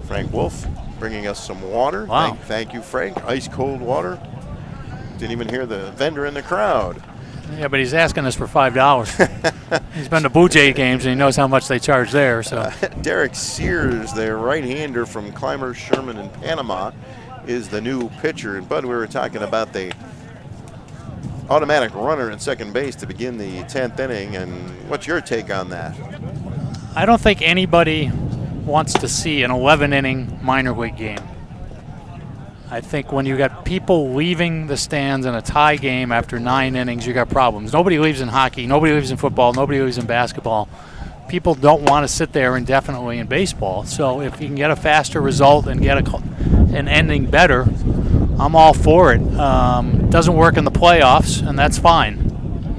Frank Wolf bringing us some water. Wow. Thank you, Frank. Ice cold water. Didn't even hear the vendor in the crowd. Yeah, but he's asking us for $5. He's been to Blue Jay games and he knows how much they charge there. So Derek Sears, their right-hander from Clymer, Sherman, and Panama, is the new pitcher. And Bud, we were talking about the automatic runner at second base to begin the 10th inning. And what's your take on that? I don't think anybody wants to see an 11-inning minor league game. I think when you got people leaving the stands in a tie game after 9 innings, you got problems. Nobody leaves in hockey, nobody leaves in football, nobody leaves in basketball. People don't want to sit there indefinitely in baseball. So if you can get a faster result and get an ending better, I'm all for it. Doesn't work in the playoffs, and that's fine.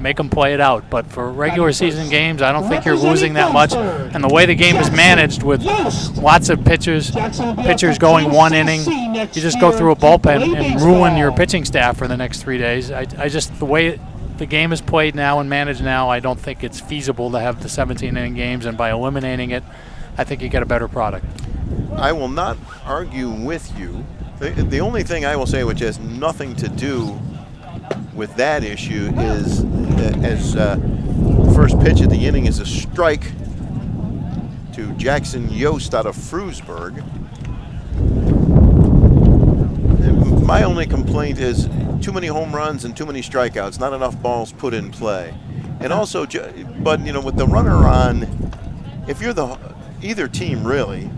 Make them play it out. But for regular season games, I don't think you're losing that much. And the way the game is managed with lots of pitchers going 1 inning, you just go through a bullpen and ruin your pitching staff for the next 3 days. I just, the way the game is played now and managed now, I don't think it's feasible to have the 17-inning games. And by eliminating it, I think you get a better product. I will not argue with you. The only thing I will say, which has nothing to do with that issue, is as first pitch of the inning is a strike to Jackson Yost out of Frewsburg. And my only complaint is too many home runs and too many strikeouts, not enough balls put in play. And also, but you know, with the runner on, if you're either team really,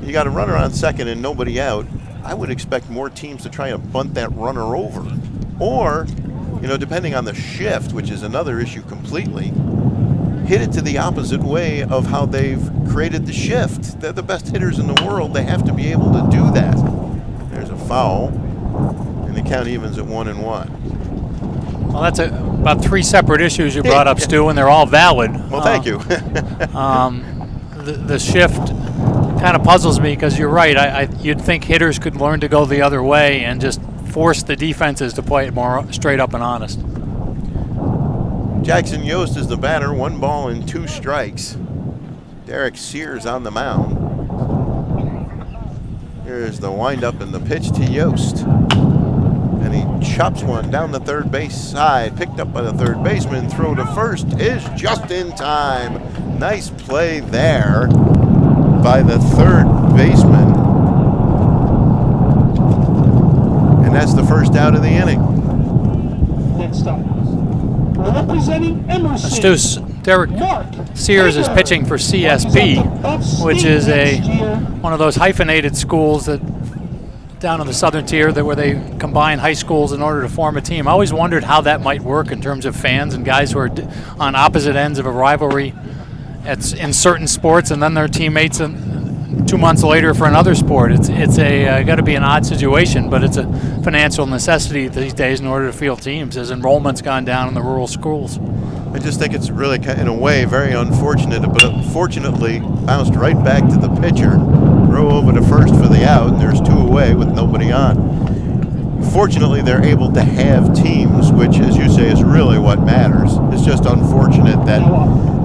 you got a runner on second and nobody out, I would expect more teams to try and bunt that runner over. Or, you know, depending on the shift, which is another issue completely, hit it to the opposite way of how they've created the shift. They're the best hitters in the world. They have to be able to do that. There's a foul, and the count evens at 1-1. Well, that's about 3 separate issues you brought up, Stu, and they're all valid. Well, thank you. The shift kind of puzzles me because you're right. You'd think hitters could learn to go the other way and just force the defenses to play it more straight up and honest. Jackson Yost is the batter, 1 ball and 2 strikes. Derek Sears on the mound. Here's the windup and the pitch to Yost. And he chops one down the third base side, picked up by the third baseman. Throw to first is just in time. Nice play there by the third baseman. And that's the first out of the inning. Next up, representing Emerson, Derek Sears is pitching for CSB, which is one of those hyphenated schools that down in the southern tier where they combine high schools in order to form a team. I always wondered how that might work in terms of fans and guys who are on opposite ends of a rivalry in certain sports, and then their teammates 2 months later for another sport. It's got to be an odd situation, but it's a financial necessity these days in order to field teams as enrollment's gone down in the rural schools. I just think it's really, in a way, very unfortunate, but fortunately bounced right back to the pitcher. Throw over to first for the out, and there's 2 away with nobody on. Fortunately, they're able to have teams, which, as you say, is really what matters. It's just unfortunate that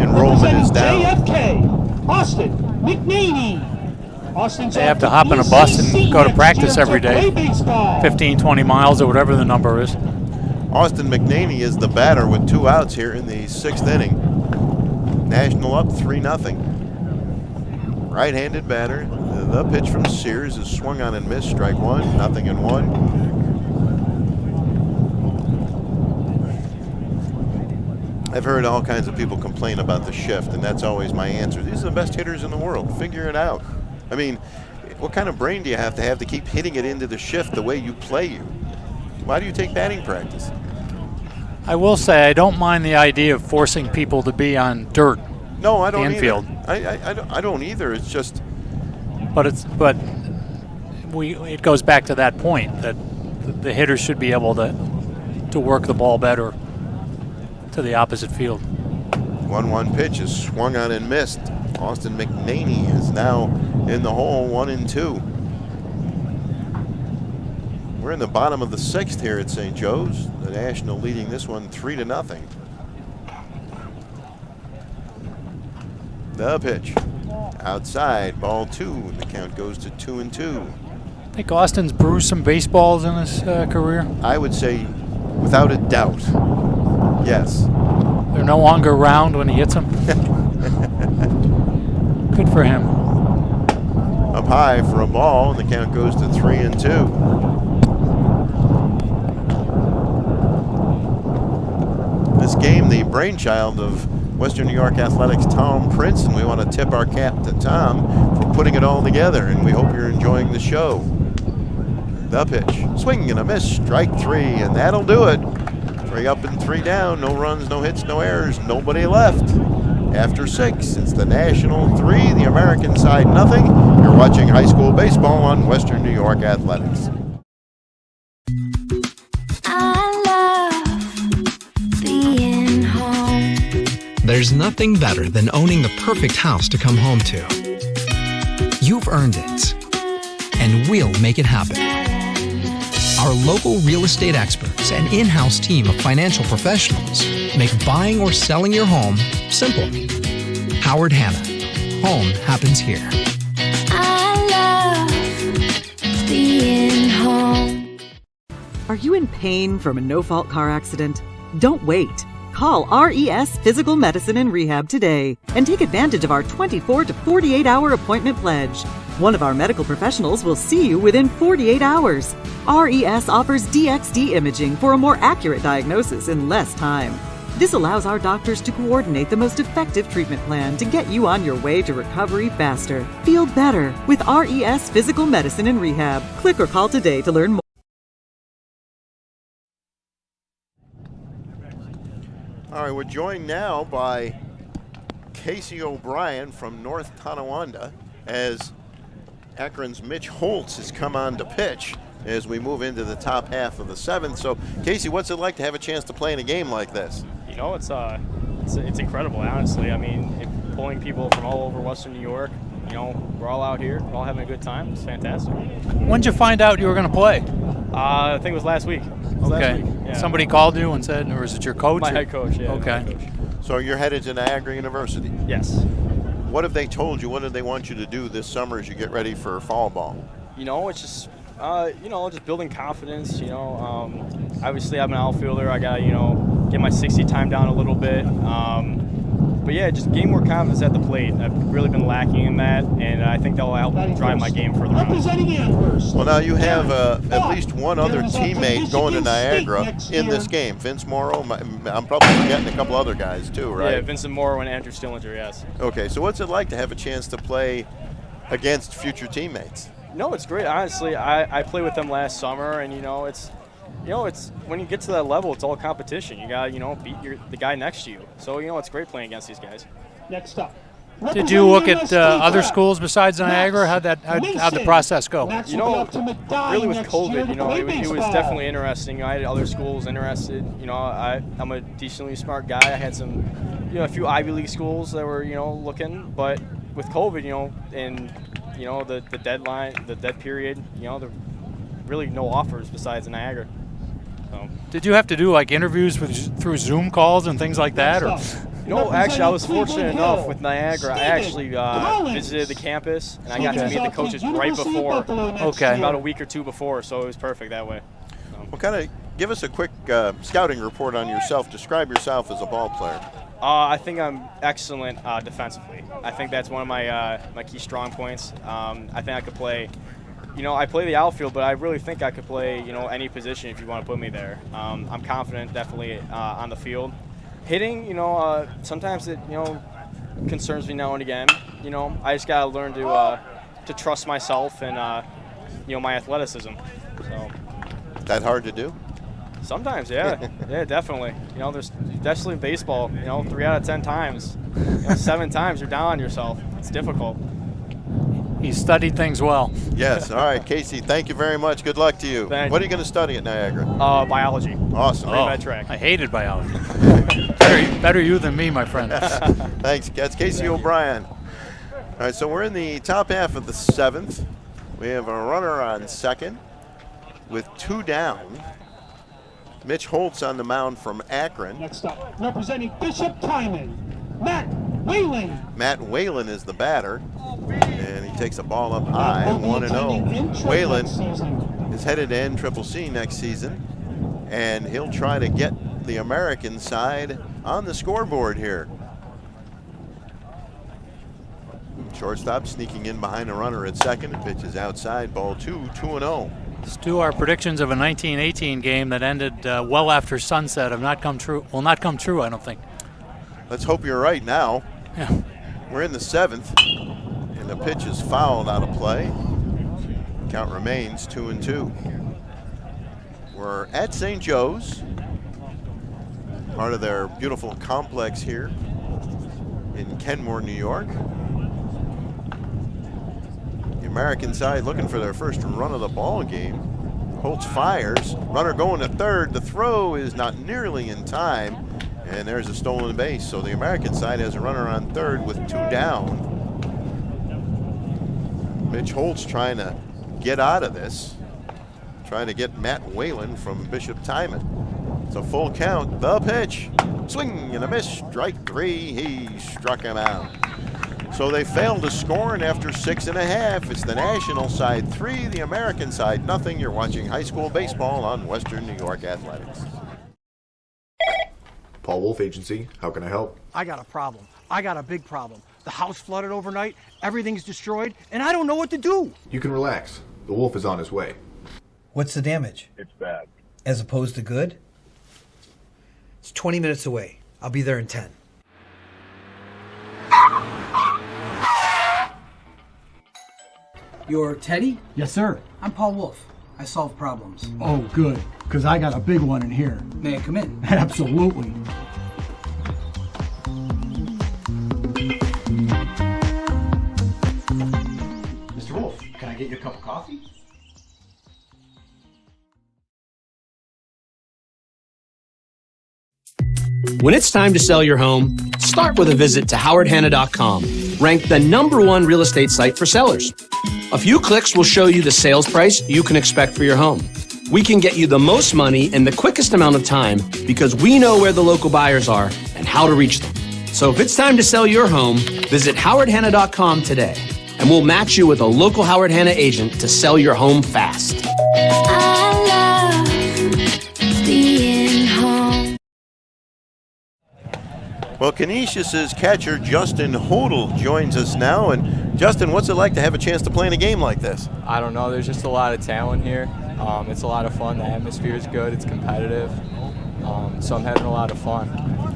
enrollment is down. JFK, Austin McNaney. They have to hop in a bus and go to practice every day, 15, 20 miles or whatever the number is. Austin McNaney is the batter with 2 outs here in the 6th inning. National up 3-0. Right-handed batter. The pitch from Sears is swung on and missed. Strike 1, 0-1. I've heard all kinds of people complain about the shift, and that's always my answer. These are the best hitters in the world. Figure it out. I mean, what kind of brain do you have to keep hitting it into the shift the way you play you? Why do you take batting practice? I will say I don't mind the idea of forcing people to be on dirt. No, I don't the infield. Either. I don't either. It's just. But it goes back to that point that the hitters should be able to work the ball better to the opposite field. 1-1 pitch is swung on and missed. Austin McNaney is now in the hole, 1-2. We're in the bottom of the 6th here at St. Joe's. The National leading this one 3-0. The pitch. Outside, ball 2. The count goes to 2-2. I think Austin's bruised some baseballs in his career. I would say, without a doubt, yes. They're no longer around when he hits them. Good for him. Up high for a ball, and the count goes to 3-2. This game, the brainchild of Western New York Athletics' Tom Prince, and we want to tip our cap to Tom for putting it all together, and we hope you're enjoying the show. The pitch, swing and a miss, strike 3, and that'll do it. 3 up and 3 down, no runs, no hits, no errors, nobody left. After 6, it's the National 3, the American side nothing. You're watching high school baseball on Western New York Athletics. There's nothing better than owning the perfect house to come home to. You've earned it, and we'll make it happen. Our local real estate experts and in-house team of financial professionals make buying or selling your home simple. Howard Hanna. Home happens here. I love being home. Are you in pain from a no-fault car accident? Don't wait. Call RES Physical Medicine and Rehab today and take advantage of our 24 to 48-hour appointment pledge. One of our medical professionals will see you within 48 hours. RES offers DXD imaging for a more accurate diagnosis in less time. This allows our doctors to coordinate the most effective treatment plan to get you on your way to recovery faster. Feel better with RES Physical Medicine and Rehab. Click or call today to learn more. All right, we're joined now by Casey O'Brien from North Tonawanda as Akron's Mitch Holtz has come on to pitch as we move into the top half of the 7th. So, Casey, what's it like to have a chance to play in a game like this? You know, it's incredible, honestly. I mean, pulling people from all over Western New York, you know, we're all out here, we're all having a good time. It's fantastic. When did you find out you were going to play? I think it was last week. Okay. Yeah. Somebody called you and said, or is it your coach? My head coach, yeah. Okay. My head coach. So you're headed to Niagara University? Yes. What have they told you? What do they want you to do this summer as you get ready for fall ball? You know, it's just, just building confidence. You know, obviously I'm an outfielder. I got to, get my 60 time down a little bit. But yeah, just gain more confidence at the plate. I've really been lacking in that, and I think that will help drive my game further. Well, now you have at least one other teammate going to Niagara in this game. Vince Morrow. I'm probably forgetting a couple other guys too, right? Yeah, Vincent Morrow and Andrew Stillinger, yes. Okay, so what's it like to have a chance to play against future teammates? No, it's great. Honestly, I played with them last summer, and it's when you get to that level, it's all competition. You got beat the guy next to you. So it's great playing against these guys. Next up. Did you look at other schools besides Niagara? How'd the process go? Really with COVID, it was definitely interesting. I had other schools interested. I'm a decently smart guy. I had some, a few Ivy League schools that were, looking. But with COVID, and the deadline, the dead period, there were really no offers besides Niagara. So. Did you have to do like interviews through Zoom calls and things like that, or? Actually, I was fortunate enough with Niagara. I actually visited the campus, and I got to meet the coaches right before. Okay. About a week or two before, so it was perfect that way. Well, give us a quick scouting report on yourself. Describe yourself as a ball player. I think I'm excellent defensively. I think that's one of my my key strong points. I think I could play. I play the outfield, but I really think I could play, any position if you want to put me there. I'm confident, definitely, on the field. Hitting, sometimes it, concerns me now and again. I just got to learn to trust myself and, my athleticism. So. That hard to do? Sometimes, yeah. Yeah, definitely. There's especially in baseball, 3 out of 10 times. 7 times you're down on yourself. It's difficult. He studied things well. Yes. All right, Casey, thank you very much. Good luck to you. What are you going to study at Niagara? Biology. Awesome. Pre-med track. I hated biology. better you than me, my friend. Thanks. That's Casey O'Brien. All right, so we're in the top half of the 7th. We have a runner on second with 2 down. Mitch Holtz on the mound from Akron. Next up, representing Bishop Timon, Matt Matt Whalen is the batter, and he takes the ball up high, 1-0. Whalen is headed to NCCC next season, and he'll try to get the American side on the scoreboard here. Shortstop sneaking in behind the runner at second. The pitch is outside, ball 2-0. Let's do our predictions of a 1918 game that ended well after sunset. Have not come true. Will not come true, I don't think. Let's hope you're right now. Yeah. We're in the 7th, and the pitch is fouled out of play. Count remains 2-2. We're at St. Joe's, part of their beautiful complex here in Kenmore, New York. The American side looking for their first run of the ball game. Holtz fires, runner going to third. The throw is not nearly in time, and there's a stolen base. So the American side has a runner on third with 2 down. Mitch Holtz trying to get out of this, trying to get Matt Whalen from Bishop Timon. It's a full count. The pitch, swing and a miss, strike 3. He struck him out. So they failed to score, and after 6.5, it's the National side 3, the American side nothing. You're watching high school baseball on Western New York Athletics. Paul Wolf Agency, how can I help? I got a problem. I got a big problem. The house flooded overnight, everything's destroyed, and I don't know what to do. You can relax. The Wolf is on his way. What's the damage? It's bad. As opposed to good? It's 20 minutes away. I'll be there in 10. You're Teddy? Yes, sir. I'm Paul Wolf. I solve problems. Oh, good, because I got a big one in here. May I come in? Absolutely. Mr. Wolf, can I get you a cup of coffee? When it's time to sell your home, start with a visit to howardhanna.com, ranked the #1 real estate site for sellers. A few clicks will show you the sales price you can expect for your home. We can get you the most money in the quickest amount of time because we know where the local buyers are and how to reach them. So if it's time to sell your home, visit howardhanna.com today, and we'll match you with a local Howard Hanna agent to sell your home fast. I love being home. Well, Canisius's catcher Justin Hodel joins us now. And Justin, what's it like to have a chance to play in a game like this? I don't know. There's just a lot of talent here. It's a lot of fun. The atmosphere is good. It's competitive. So I'm having a lot of fun.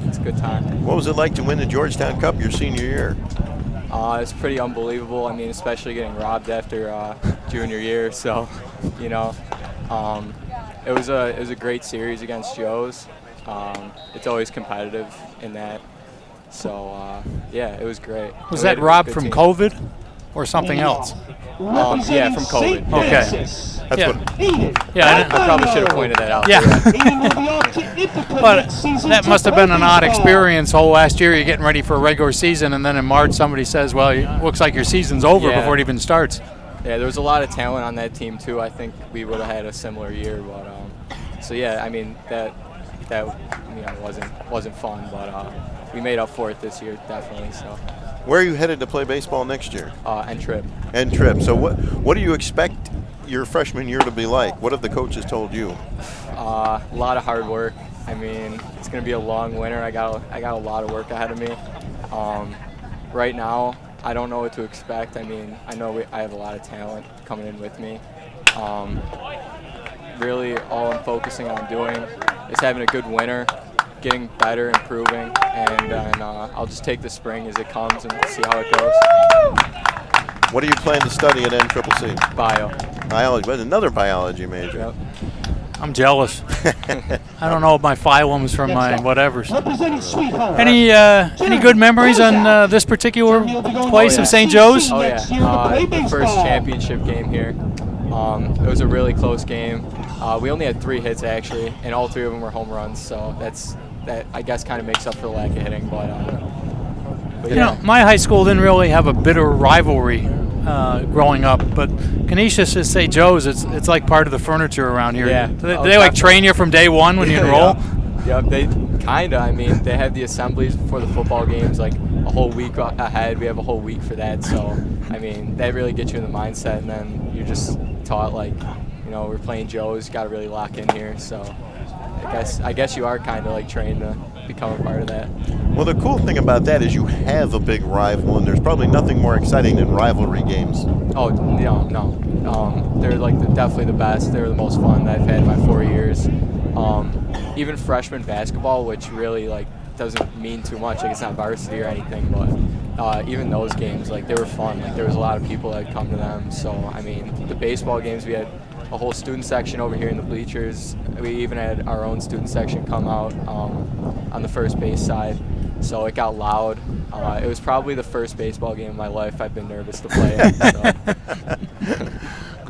It's a good time. What was it like to win the Georgetown Cup your senior year? It's pretty unbelievable. I mean, especially getting robbed after junior year. So, you know, it was a great series against Joe's. It's always competitive in that. So, yeah, it was great. Was that robbed from COVID or something else? Yeah, from COVID. Okay. I probably should have pointed that out. Yeah. But that must have been an odd experience. Whole last year, you're getting ready for a regular season, and then in March, somebody says, well, it looks like your season's over before it even starts. Yeah, there was a lot of talent on that team, too. I think we would have had a similar year. But so, yeah, I mean, that wasn't fun, but we made up for it this year, definitely. So. Where are you headed to play baseball next year? N-Trip. N-Trip. So what do you expect your freshman year to be like? What have the coaches told you? A lot of hard work. I mean, it's going to be a long winter. I got a lot of work ahead of me. Right now, I don't know what to expect. I mean, I know I have a lot of talent coming in with me. Really, all I'm focusing on doing is having a good winter, getting better, improving, and then I'll just take the spring as it comes and see how it goes. What are you planning to study at NCCC? Biology, but another biology major. Yep. I'm jealous. I don't know my phylums from my whatevers. Any good memories on this particular place of St. Joe's? Oh yeah, the first championship game here. It was a really close game. We only had 3 hits actually, and all 3 of them were home runs. So that I guess kind of makes up for the lack of hitting. But you know, my high school didn't really have a bitter rivalry growing up, but Canisius is St. Joe's. It's like part of the furniture around here. Yeah. Do they like train you from day one when you enroll? Yep, they kinda. I mean, they have the assemblies before the football games like a whole week ahead. We have a whole week for that. So, I mean, that really gets you in the mindset, and then you're just taught, like, you know, we're playing Joe's, got to really lock in here. So I guess you are kind of like trained to become a part of that. Well, the cool thing about that is you have a big rival, and there's probably nothing more exciting than rivalry games. Oh, no. They're like definitely the best. They're the most fun that I've had in my 4 years. Even freshman basketball, which really like doesn't mean too much. Like, it's not varsity or anything, but even those games, like, they were fun. Like, there was a lot of people that come to them. So, I mean, the baseball games, we had a whole student section over here in the bleachers. We even had our own student section come out on the first base side. So it got loud. It was probably the first baseball game of my life I've been nervous to play in. So.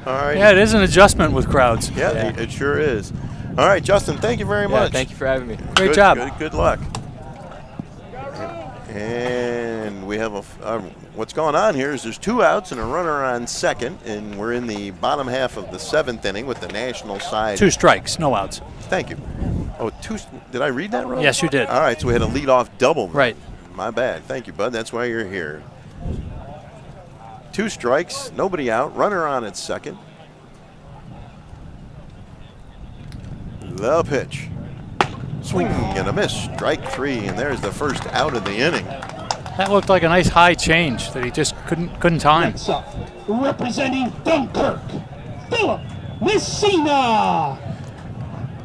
All right. Yeah, it is an adjustment with crowds. Yeah, it sure is. All right, Justin, thank you very much. Thank you for having me. Great job. Good luck. And we have what's going on here is there's 2 outs and a runner on second, and we're in the bottom half of the 7th inning with the National side. 2 strikes, no outs. Thank you. Oh, 2. Did I read that wrong? Yes, you did. All right, so we had a leadoff double. Right. My bad. Thank you, bud. That's why you're here. 2 strikes, nobody out, runner on at second. The pitch. Swing and a miss. Strike 3, and there's the first out of the inning. That looked like a nice high change that he just couldn't time. Next up, representing Dunkirk, Philip Messina.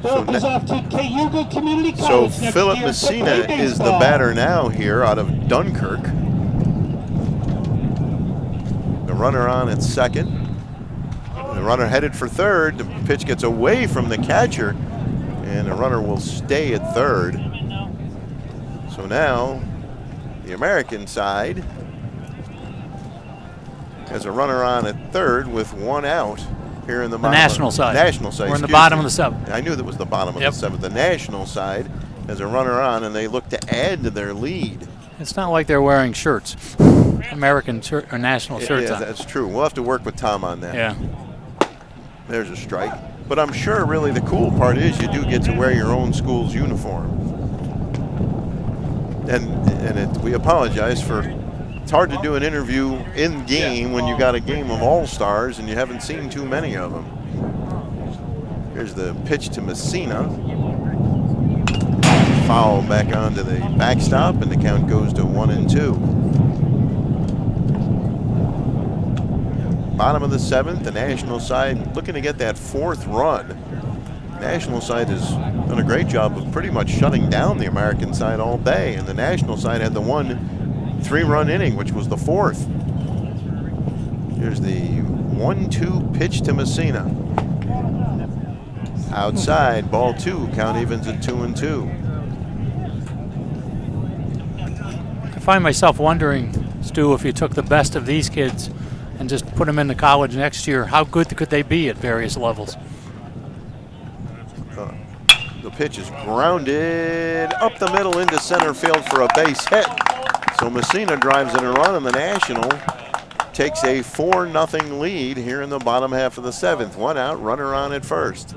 Philip is off to Cayuga Community College So next Philip year to Messina play is the baseball. batter now here out of Dunkirk. The runner on at second. The runner headed for third. The pitch gets away from the catcher, and the runner will stay at third. So now the American side has a runner on at third with 1 out here in the National side. National side. We're in the bottom of the 7th. I knew that was the bottom of the 7th. The National side has a runner on, and they look to add to their lead. It's not like they're wearing shirts, American or national shirts on. That's true. We'll have to work with Tom on that. Yeah. There's a strike. But I'm sure really the cool part is you do get to wear your own school's uniform. And we apologize for, it's hard to do an interview in game when you got a game of all-stars and you haven't seen too many of them. Here's the pitch to Messina. Foul back onto the backstop, and the count goes to 1-2. Bottom of the 7th, the National side looking to get that 4th run. National side has done a great job of pretty much shutting down the American side all day, and the National side had the 1 3-run inning, which was the 4th. Here's the 1-2 pitch to Messina. Outside, ball 2, count evens at 2-2. I find myself wondering, Stu, if you took the best of these kids and just put them into college next year, how good could they be at various levels? The pitch is grounded up the middle into center field for a base hit. So Messina drives in a run, and the National takes a 4-0 lead here in the bottom half of the 7th. 1 out, runner on at first.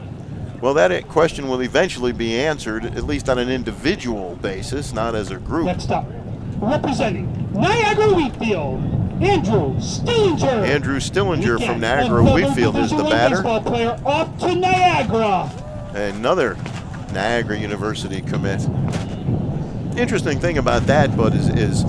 Well, that question will eventually be answered, at least on an individual basis, not as a group. Next up, representing Niagara Wheatfield, Andrew Stillinger. Andrew Stillinger from Niagara Wheatfield is the batter. Baseball player off to Niagara. Another Niagara University commit. Interesting thing about that, Bud, is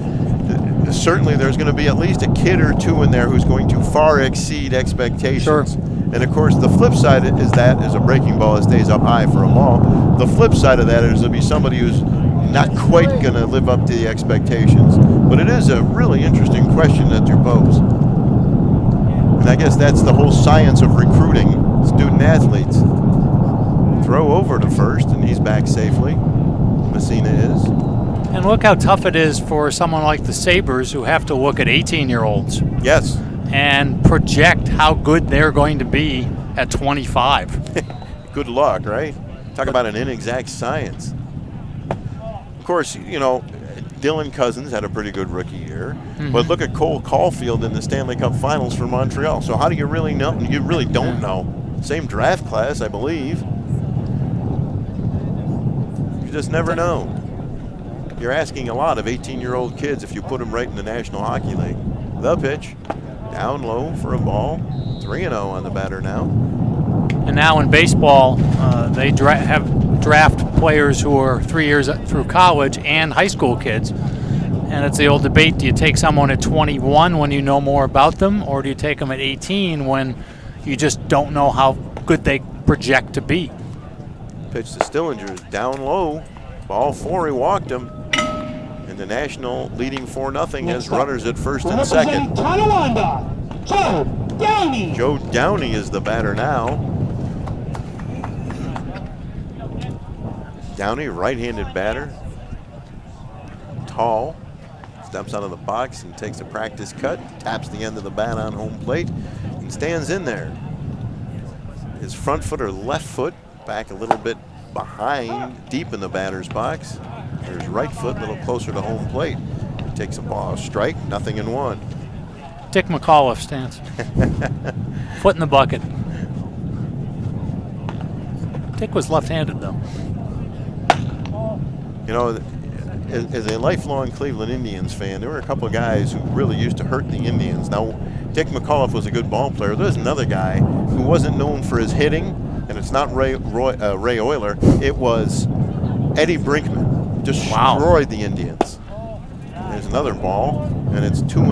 certainly there's going to be at least a kid or 2 in there who's going to far exceed expectations. Sure. And of course, the flip side is that as a breaking ball, it stays up high for a ball. The flip side of that is there'll be somebody who's not quite going to live up to the expectations. But it is a really interesting question that you pose. And I guess that's the whole science of recruiting student athletes. Throw over to first, and he's back safely. Messina is. And look how tough it is for someone like the Sabres who have to look at 18-year-olds. Yes. And project how good they're going to be at 25. Good luck, right? Talk about an inexact science. Of course, you know, Dylan Cousins had a pretty good rookie year. Mm-hmm. But look at Cole Caulfield in the Stanley Cup Finals for Montreal. So how do you really know? You really don't know. Same draft class, I believe. You just never know. you're asking a lot of 18-year-old kids if you put them right in the National Hockey League. The pitch, down low for a ball. 3-0 on the batter now. And now in baseball, they have draft players who are 3 years through college and high school kids. And it's the old debate, do you take someone at 21 when you know more about them, or do you take them at 18 when you just don't know how good they project to be? Pitch to Stillinger is down low. Ball 4, he walked him. And the National leading 4-0 has runners at first and second. Joe Downey. Joe Downey is the batter now. Downey, right-handed batter. Tall. Steps out of the box and takes a practice cut. Taps the end of the bat on home plate and stands in there. His front foot or left foot back a little bit behind, deep in the batter's box. There's right foot a little closer to home plate. Takes a ball, strike, 0-1. Dick McAuliffe stance. Foot in the bucket. Dick was left-handed though. You know, as a lifelong Cleveland Indians fan, there were a couple of guys who really used to hurt the Indians. Now, Dick McAuliffe was a good ball player. There's another guy who wasn't known for his hitting, and it's not Ray Euler. It was Eddie Brinkman. Destroyed the Indians. There's another ball, and it's 2-0.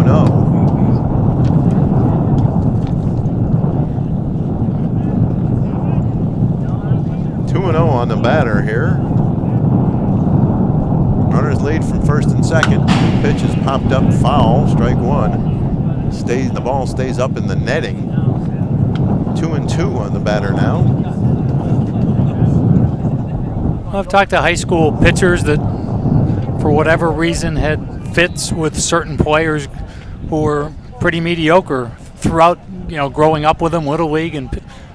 2-0 on the batter here. Runners lead from first and second. Pitch is popped up, foul, strike one. The ball stays up in the netting. 2-2 on the batter now. I've talked to high school pitchers that, for whatever reason, had fits with certain players who were pretty mediocre throughout, growing up with them, Little League and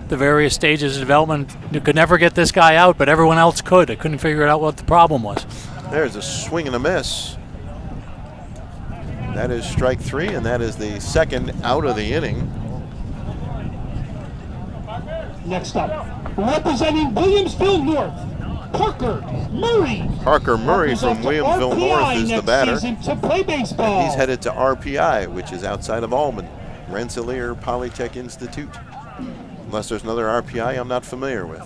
the various stages of development. You could never get this guy out, but everyone else could. I couldn't figure out what the problem was. There's a swing and a miss. That is strike 3, and that is the second out of the inning. Next up, representing Williamsville North, Parker Murray. Parker Murray from Williamsville North is the batter. To play baseball. And he's headed to RPI, which is outside of Allman, Rensselaer Polytech Institute. Unless there's another RPI I'm not familiar with.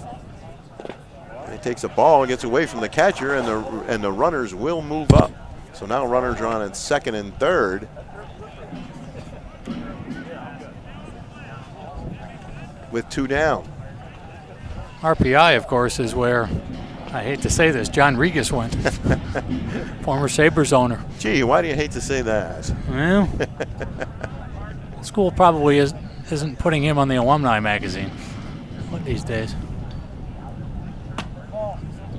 And he takes a ball and gets away from the catcher, and the runners will move up. So now runners are on at second and third. With 2 down. RPI, of course, is where, I hate to say this, John Regas went. Former Sabres owner. Gee, why do you hate to say that? Well, school probably isn't putting him on the alumni magazine one these days.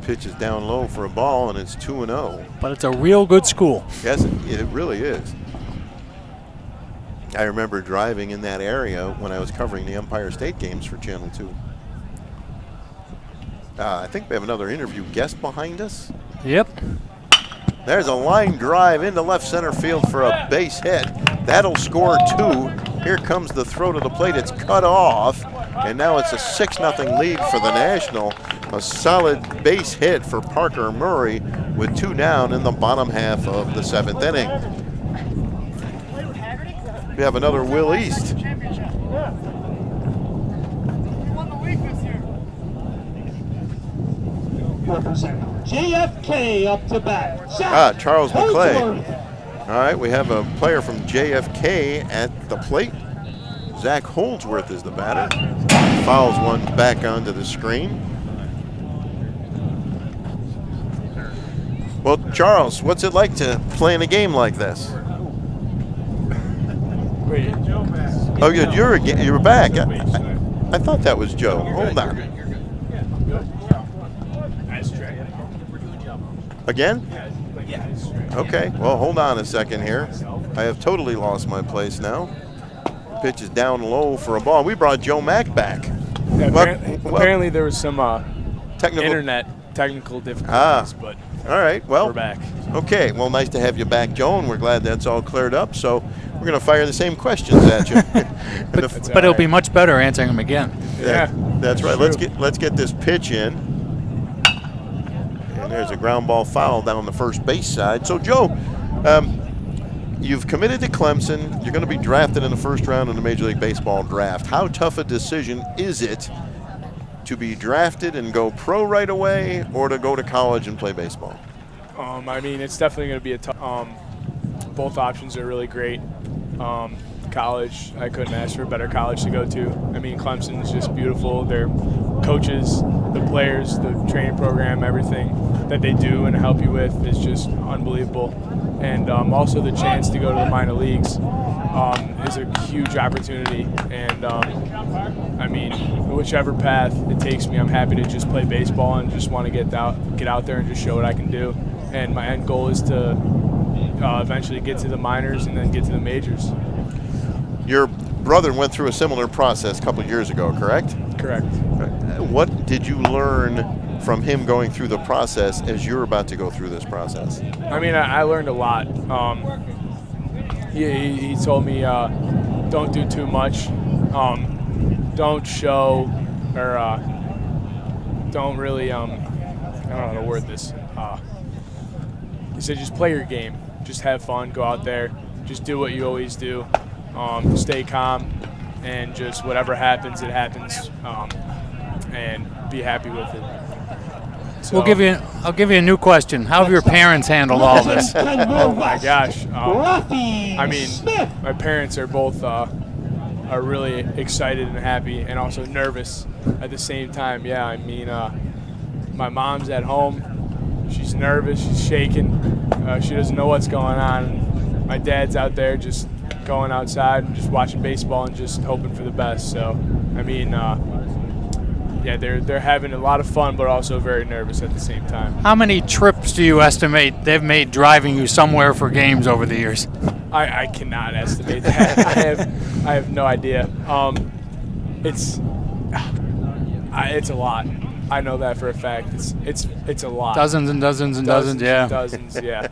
Pitch is down low for a ball, and it's 2-0. But it's a real good school. Yes, it really is. I remember driving in that area when I was covering the Empire State games for Channel 2. I think we have another interview guest behind us. Yep. There's a line drive into left center field for a base hit. That'll score 2. Here comes the throw to the plate. It's cut off, and now it's a 6-0 lead for the National. A solid base hit for Parker Murray with 2 down in the bottom half of the 7th inning. We have another Will East. Representing JFK up to bat. Charles McClay. All right, we have a player from JFK at the plate. Zach Holdsworth is the batter. Fouls one back onto the screen. Well, Charles, what's it like to play in a game like this? Oh, you're back. I thought that was Joe. Hold on. Again? Okay, well, hold on a second here. I have totally lost my place now. Pitch is down low for a ball. We brought Joe Mack back. Yeah, apparently there was some technical difficulties, but all right, well, we're back. Okay, well, nice to have you back, Joe, and we're glad that's all cleared up. So we're going to fire the same questions at you. but it'll be much better answering them again. That's right. Let's get this pitch in. And there's a ground ball foul down the first base side. So, Joe, you've committed to Clemson. You're going to be drafted in the first round in the Major League Baseball draft. How tough a decision is it to be drafted and go pro right away, or to go to college and play baseball? I mean, it's definitely going to be a tough. Both options are really great. College, I couldn't ask for a better college to go to. I mean, Clemson is just beautiful. Their coaches, the players, the training program, everything that they do and help you with is just unbelievable. And also the chance to go to the minor leagues is a huge opportunity. And I mean, whichever path it takes me, I'm happy to just play baseball and just want to get out there and just show what I can do. And my end goal is to eventually get to the minors and then get to the majors. Your brother went through a similar process a couple of years ago, correct? Correct. What did you learn from him going through the process as you're about to go through this process? I mean, I learned a lot. He told me don't do too much, don't show, or don't really, I don't know how to word this. He said just play your game, just have fun, go out there, just do what you always do, stay calm, and just whatever happens, it happens, and be happy with it. So, I'll give you a new question. How have your parents handled all this? Oh my gosh! I mean, my parents are both are really excited and happy, and also nervous at the same time. Yeah, I mean, my mom's at home. She's nervous. She's shaking. She doesn't know what's going on. My dad's out there just going outside and just watching baseball and just hoping for the best. So, I mean. Yeah, they're having a lot of fun, but also very nervous at the same time. How many trips do you estimate they've made driving you somewhere for games over the years? I cannot estimate that. I have no idea. It's a lot. I know that for a fact. It's a lot. Dozens and dozens and dozens, yeah. Dozens, yeah.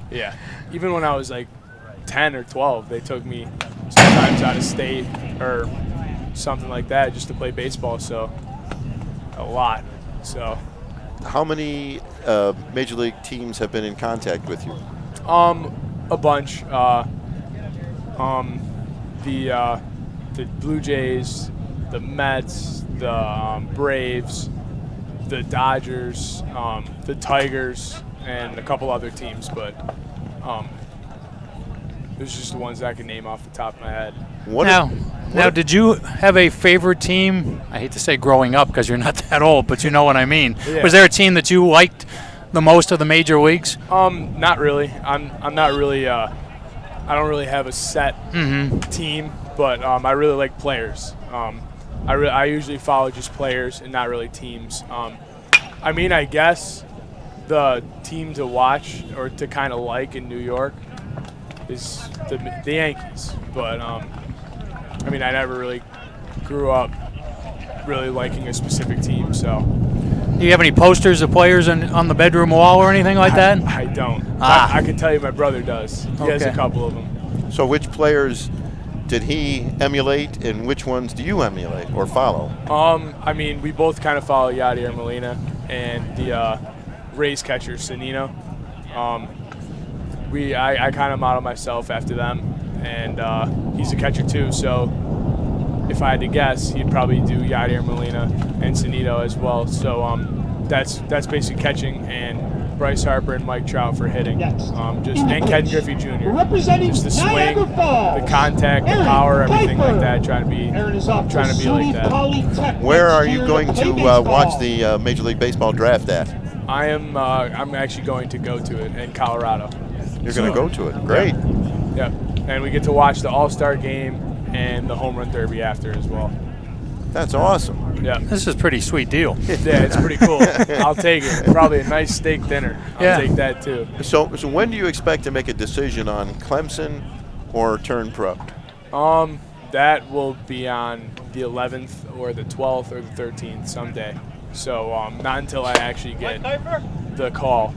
Yeah. Even when I was like 10 or 12, they took me sometimes out of state or something like that just to play baseball. So. A lot. So, how many major league teams have been in contact with you? A bunch. The Blue Jays, the Mets, the Braves, the Dodgers, the Tigers, and a couple other teams. But those are just the ones I can name off the top of my head. Now, did you have a favorite team? I hate to say growing up because you're not that old, but you know what I mean. Yeah. Was there a team that you liked the most of the major leagues? Not really. I'm not really. I don't really have a set team, but I really like players. I usually follow just players and not really teams. I mean, I guess the team to watch or to kind of like in New York is the Yankees, but. I mean, I never really grew up really liking a specific team, so. Do you have any posters of players on the bedroom wall or anything like that? I don't. I can tell you my brother does. He has a couple of them. So which players did he emulate, and which ones do you emulate or follow? I mean, we both kind of follow Yadier Molina and the Rays catcher, Sennino. I kind of model myself after them. And he's a catcher too, so if I had to guess, he'd probably do Yadier Molina and Sennino as well. So that's basically catching, and Bryce Harper and Mike Trout for hitting. And Ken Griffey Jr. Just the swing, the contact, the power, everything like that. Trying to be like that. Where are you going to watch the Major League Baseball draft at? I'm actually going to go to it in Colorado. You're going to go to it. Great. Yeah. And we get to watch the All-Star game and the Home Run Derby after as well. That's awesome. Yeah. This is a pretty sweet deal. Yeah, it's pretty cool. I'll take it. Probably a nice steak dinner. I'll take that too. So when do you expect to make a decision on Clemson or turn pro? That will be on the 11th or the 12th or the 13th someday. So not until I actually get the call.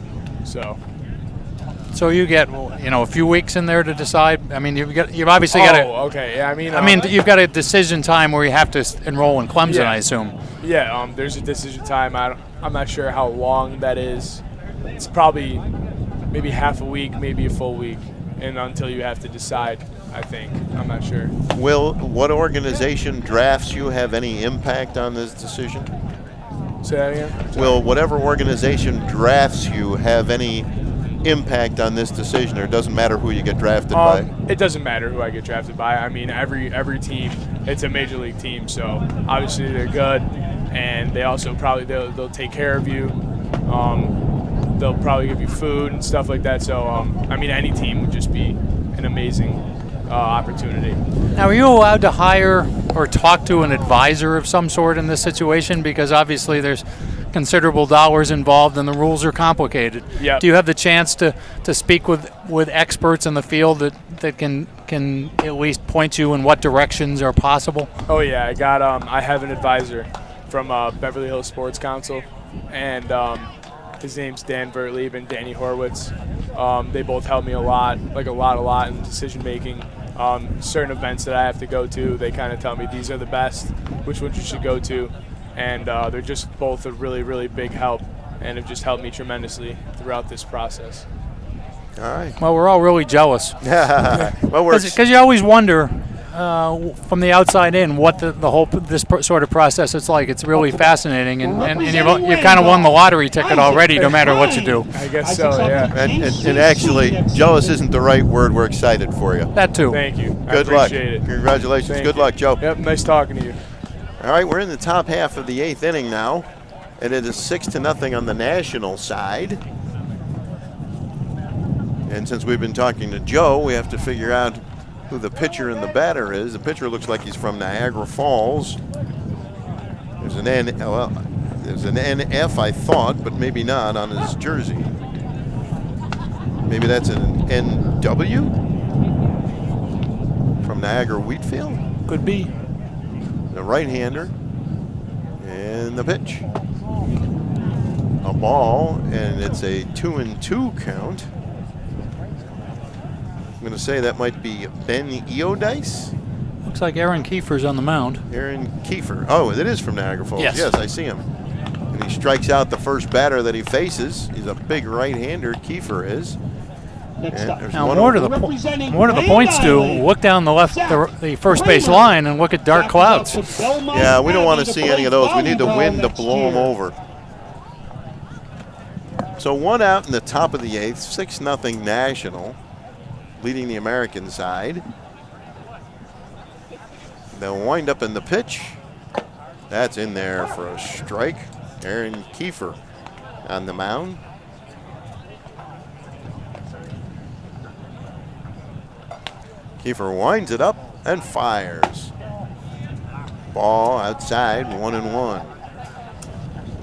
So you get, a few weeks in there to decide. I mean, you've obviously got to. Oh, okay. Yeah, I mean, you've got a decision time where you have to enroll in Clemson, I assume. Yeah. There's a decision time. I'm not sure how long that is. it's probably maybe half a week, maybe a full week, and until you have to decide, I think. I'm not sure. Will what organization drafts you have any impact on this decision? Say that again? Will whatever organization drafts you have any impact on this decision, or it doesn't matter who you get drafted by? It doesn't matter who I get drafted by. I mean, every team, it's a major league team, so obviously they're good, and they also probably they'll take care of you. They'll probably give you food and stuff like that. So I mean, any team would just be an amazing opportunity. Now, are you allowed to hire or talk to an advisor of some sort in this situation? Because obviously there's considerable dollars involved and the rules are complicated. Yep. Do you have the chance to speak with experts in the field that can at least point you in what directions are possible? Oh yeah, I have an advisor from Beverly Hills Sports Council, and his name's Dan Vertlieb and Danny Horwitz. They both help me a lot in decision making. Certain events that I have to go to, they kind of tell me these are the best, which ones you should go to. And they're just both a really, really big help, and have just helped me tremendously throughout this process. All right. Well, we're all really jealous. Well, because you always wonder from the outside in what this sort of process is like. It's really fascinating, and you've kind of won the lottery ticket already, no matter what you do. I guess so, yeah. And actually, jealous isn't the right word. We're excited for you. That too. Thank you. Good luck. Congratulations. Good luck, Joe. Yep. Nice talking to you. All right, we're in the top half of the 8th inning now, and it is 6-0 on the National side. And since we've been talking to Joe, we have to figure out who the pitcher and the batter is. The pitcher looks like he's from Niagara Falls. There's an NF, I thought, but maybe not on his jersey. Maybe that's an NW from Niagara Wheatfield. Could be. The right-hander, and the pitch. A ball, and it's a 2-2 count. I'm going to say that might be Ben Eodice. Looks like Aaron Kiefer's on the mound. Aaron Kiefer. Oh, it is from Niagara Falls. Yes, I see him. And he strikes out the first batter that he faces. He's a big right-hander, Kiefer is. Now, more to the points do, look down the first base line and look at dark clouds. Yeah, we don't want to see any of those. We need the wind to blow them over. So 1 out in the top of the 8th, 6-0 National, leading the American side. They'll wind up in the pitch. That's in there for a strike. Aaron Kiefer on the mound. Kiefer winds it up and fires. Ball outside, 1-1.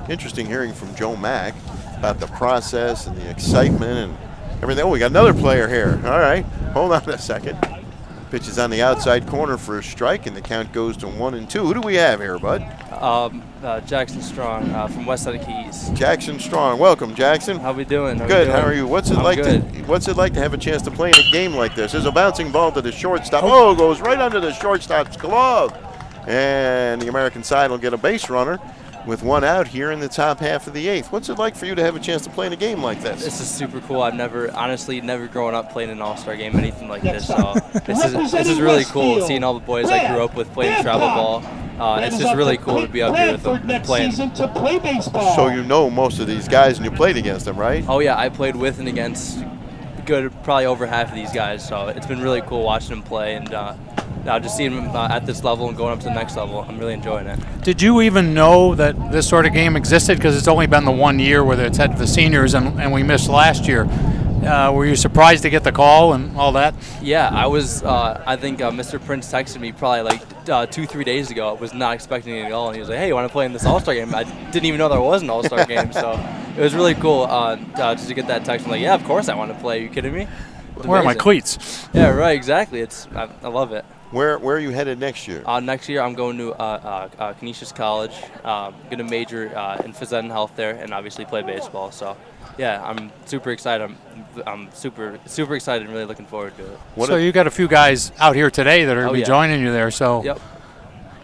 Interesting hearing from Joe Mack about the process and the excitement and everything. Oh, we got another player here. All right, hold on a second. Pitch is on the outside corner for a strike, and the count goes to 1-2. Who do we have here, bud? Jackson Strong from West Side of Keys. Jackson Strong. Welcome, Jackson. How we doing? Good. How are you? What's it like to have a chance to play in a game like this? There's a bouncing ball to the shortstop. Oh, it goes right under the shortstop's glove. And the American side will get a base runner with 1 out here in the top half of the 8th. What's it like for you to have a chance to play in a game like this? This is super cool. I've never grown up playing an all-star game, anything like this. So this is really cool, seeing all the boys I grew up with playing travel ball. It's just really cool to be up here with them and playing. So you know most of these guys and you played against them, right? Oh yeah, I played with and against probably over half of these guys. So it's been really cool watching them play, and now just seeing them at this level and going up to the next level, I'm really enjoying it. Did you even know that this sort of game existed? Because it's only been the 1 year where it's had the seniors, and we missed last year. Were you surprised to get the call and all that? Yeah, I was. I think Mr. Prince texted me probably like 2-3 days ago. I was not expecting it at all, and he was like, "Hey, you want to play in this All-Star game?" I didn't even know there was an All-Star game, so it was really cool just to get that text. I'm like, "Yeah, of course I want to play. Are you kidding me?" Where are my cleats? Yeah, right. Exactly. I love it. Where are you headed next year? Next year I'm going to Canisius College. Going to major in phys ed and health there, and obviously play baseball. So, yeah, I'm super excited. I'm super excited and really looking forward to it. So you got a few guys out here today that are going to be joining you there. So yep.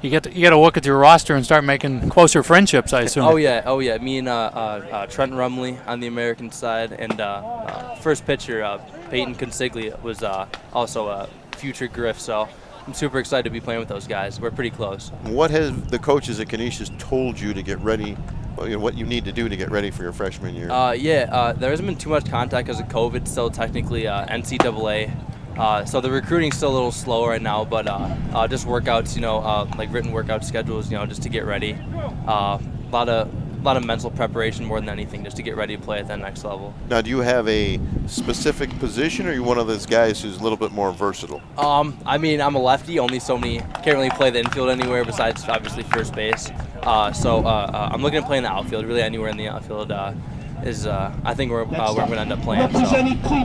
you get to look at your roster and start making closer friendships, I assume. Oh yeah. Me and Trent Rumley on the American side, and first pitcher Peyton Consiglia was also a future Griff. So I'm super excited to be playing with those guys. We're pretty close. What have the coaches at Canisius told you to get ready? What you need to do to get ready for your freshman year? There hasn't been too much contact because of COVID. Still technically NCAA. So the recruiting's still a little slow right now, but just workouts, like written workout schedules, just to get ready. A lot of mental preparation more than anything, just to get ready to play at that next level. Now, do you have a specific position, or are you one of those guys who's a little bit more versatile? I'm a lefty. Can't really play the infield anywhere besides obviously first base. So I'm looking to play in the outfield. Really, anywhere in the outfield is I think we're going to end up playing. So.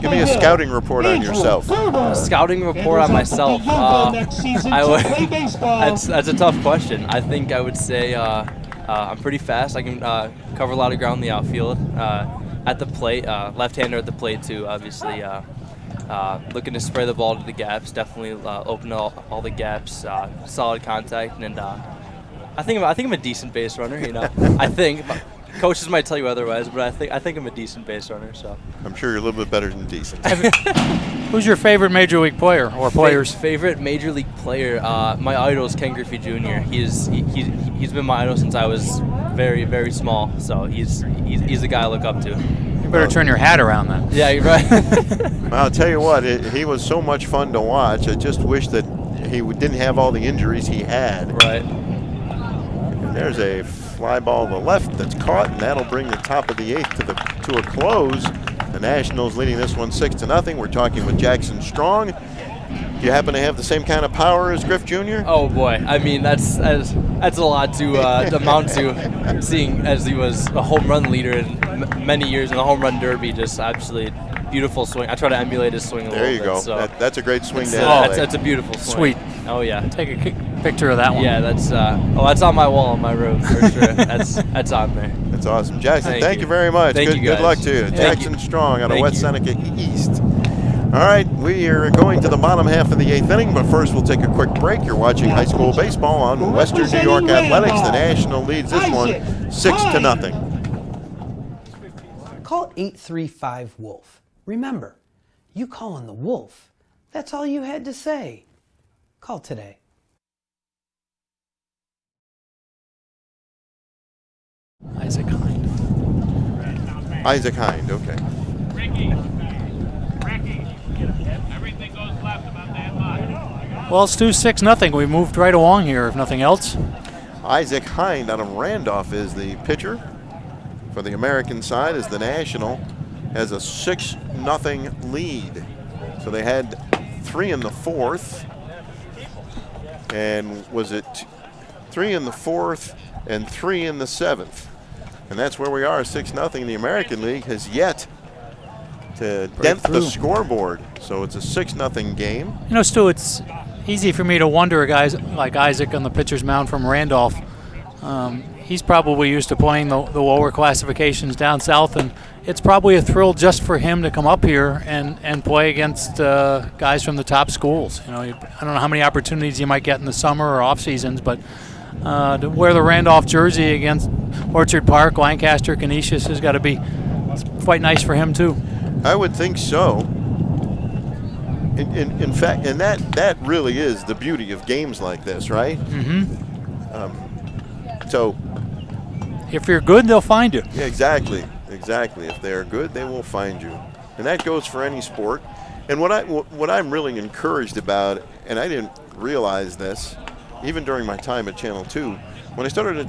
Give me a scouting report on yourself. A scouting report on myself. That's a tough question. I think I would say I'm pretty fast. I can cover a lot of ground in the outfield. At the plate, left-hander at the plate too. Obviously, looking to spray the ball to the gaps. Definitely open all the gaps. Solid contact, and I think I'm a decent base runner. I think. Coaches might tell you otherwise, but I think I'm a decent base runner. So I'm sure you're a little bit better than decent. Who's your favorite Major League player or players? Favorite Major League player? My idol is Ken Griffey Jr. He's been my idol since I was very, very small. So he's the guy I look up to. You better turn your hat around then. Yeah, you're right. Well, I'll tell you what, he was so much fun to watch. I just wish that he didn't have all the injuries he had. Right. And there's a fly ball to the left that's caught, and that'll bring the top of the 8th to a close. The Nationals leading this one 6-0. We're talking with Jackson Strong. Do you happen to have the same kind of power as Griff Jr.? Oh boy, that's a lot to amount to. Seeing as he was a home run leader in many years in the home run derby, just absolutely beautiful swing. I try to emulate his swing a little bit. There you go. So that's a great swing down. That's a beautiful swing. Sweet. Oh yeah. Take a picture of that one. Yeah, that's on my wall in my room for sure. That's on there. That's awesome, Jackson. Thank you very much. Thank you guys. Good luck to you. Jackson Strong out of West Seneca East. All right, we are going to the bottom half of the 8th inning, but first we'll take a quick break. You're watching high school baseball on Western New York Athletics. The National leads this one 6-0. Call 835-WOLF. Remember, you calling the Wolf. That's all you had to say. Call today. Isaac Hind. Isaac Hind, okay. Everything goes left about that much. Well, it's 6-0. We moved right along here, if nothing else. Isaac Hind out of Randolph is the pitcher. For the American side, as the National has a 6-0 lead. So they had 3 in the 4th. And was it 3 in the 4th and 3 in the 7th? And that's where we are, 6-0. The American League has yet to dent the scoreboard. So it's a 6-0 game. Stu, it's easy for me to wonder guys like Isaac on the pitcher's mound from Randolph. He's probably used to playing the lower classifications down south, and it's probably a thrill just for him to come up here and play against guys from the top schools. I don't know how many opportunities you might get in the summer or off seasons, but to wear the Randolph jersey against Orchard Park, Lancaster, Canisius has got to be quite nice for him too. I would think so. In fact, and that really is the beauty of games like this, right? Mm-hmm. So if you're good, they'll find you. Yeah, exactly. If they're good, they will find you. And that goes for any sport. And what I'm really encouraged about, and I didn't realize this, even during my time at Channel 2, when I started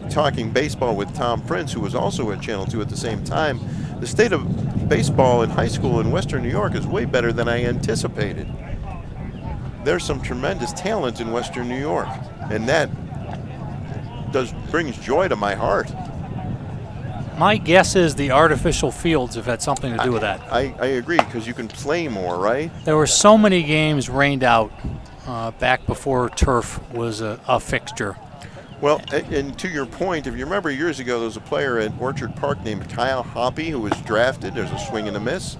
talking baseball with Tom Prince, who was also at Channel 2 at the same time, the state of baseball in high school in Western New York is way better than I anticipated. There's some tremendous talent in Western New York, and that brings joy to my heart. My guess is the artificial fields have had something to do with that. I agree, because you can play more, right? There were so many games rained out back before turf was a fixture. Well, and to your point, if you remember years ago, there was a player at Orchard Park named Kyle Hoppy who was drafted. There's a swing and a miss.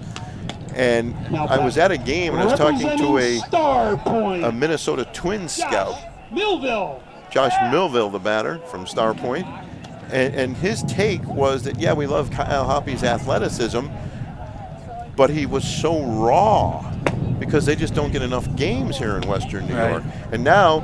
And I was at a game and I was talking to a Minnesota Twins scout. Millville. Josh Millville, the batter from Star Point. And his take was that, yeah, we love Kyle Hoppy's athleticism, but he was so raw because they just don't get enough games here in Western New York. And now,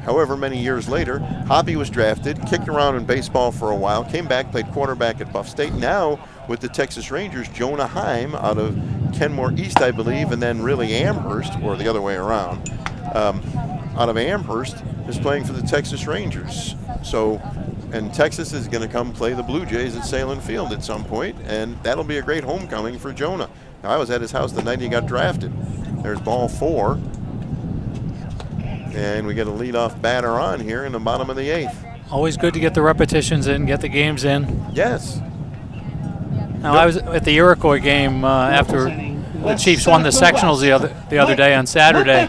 however many years later, Hoppy was drafted, kicked around in baseball for a while, came back, played quarterback at Buff State. Now, with the Texas Rangers, Jonah Heim out of Kenmore East, I believe, and then really Amherst, or the other way around, out of Amherst, is playing for the Texas Rangers. So, and Texas is going to come play the Blue Jays at Salem Field at some point, and that'll be a great homecoming for Jonah. I was at his house the night he got drafted. There's ball 4. And we get a leadoff batter on here in the bottom of the 8th. Always good to get the repetitions in, get the games in. Yes. Now, I was at the Iroquois game after the Chiefs won the sectionals the other day on Saturday.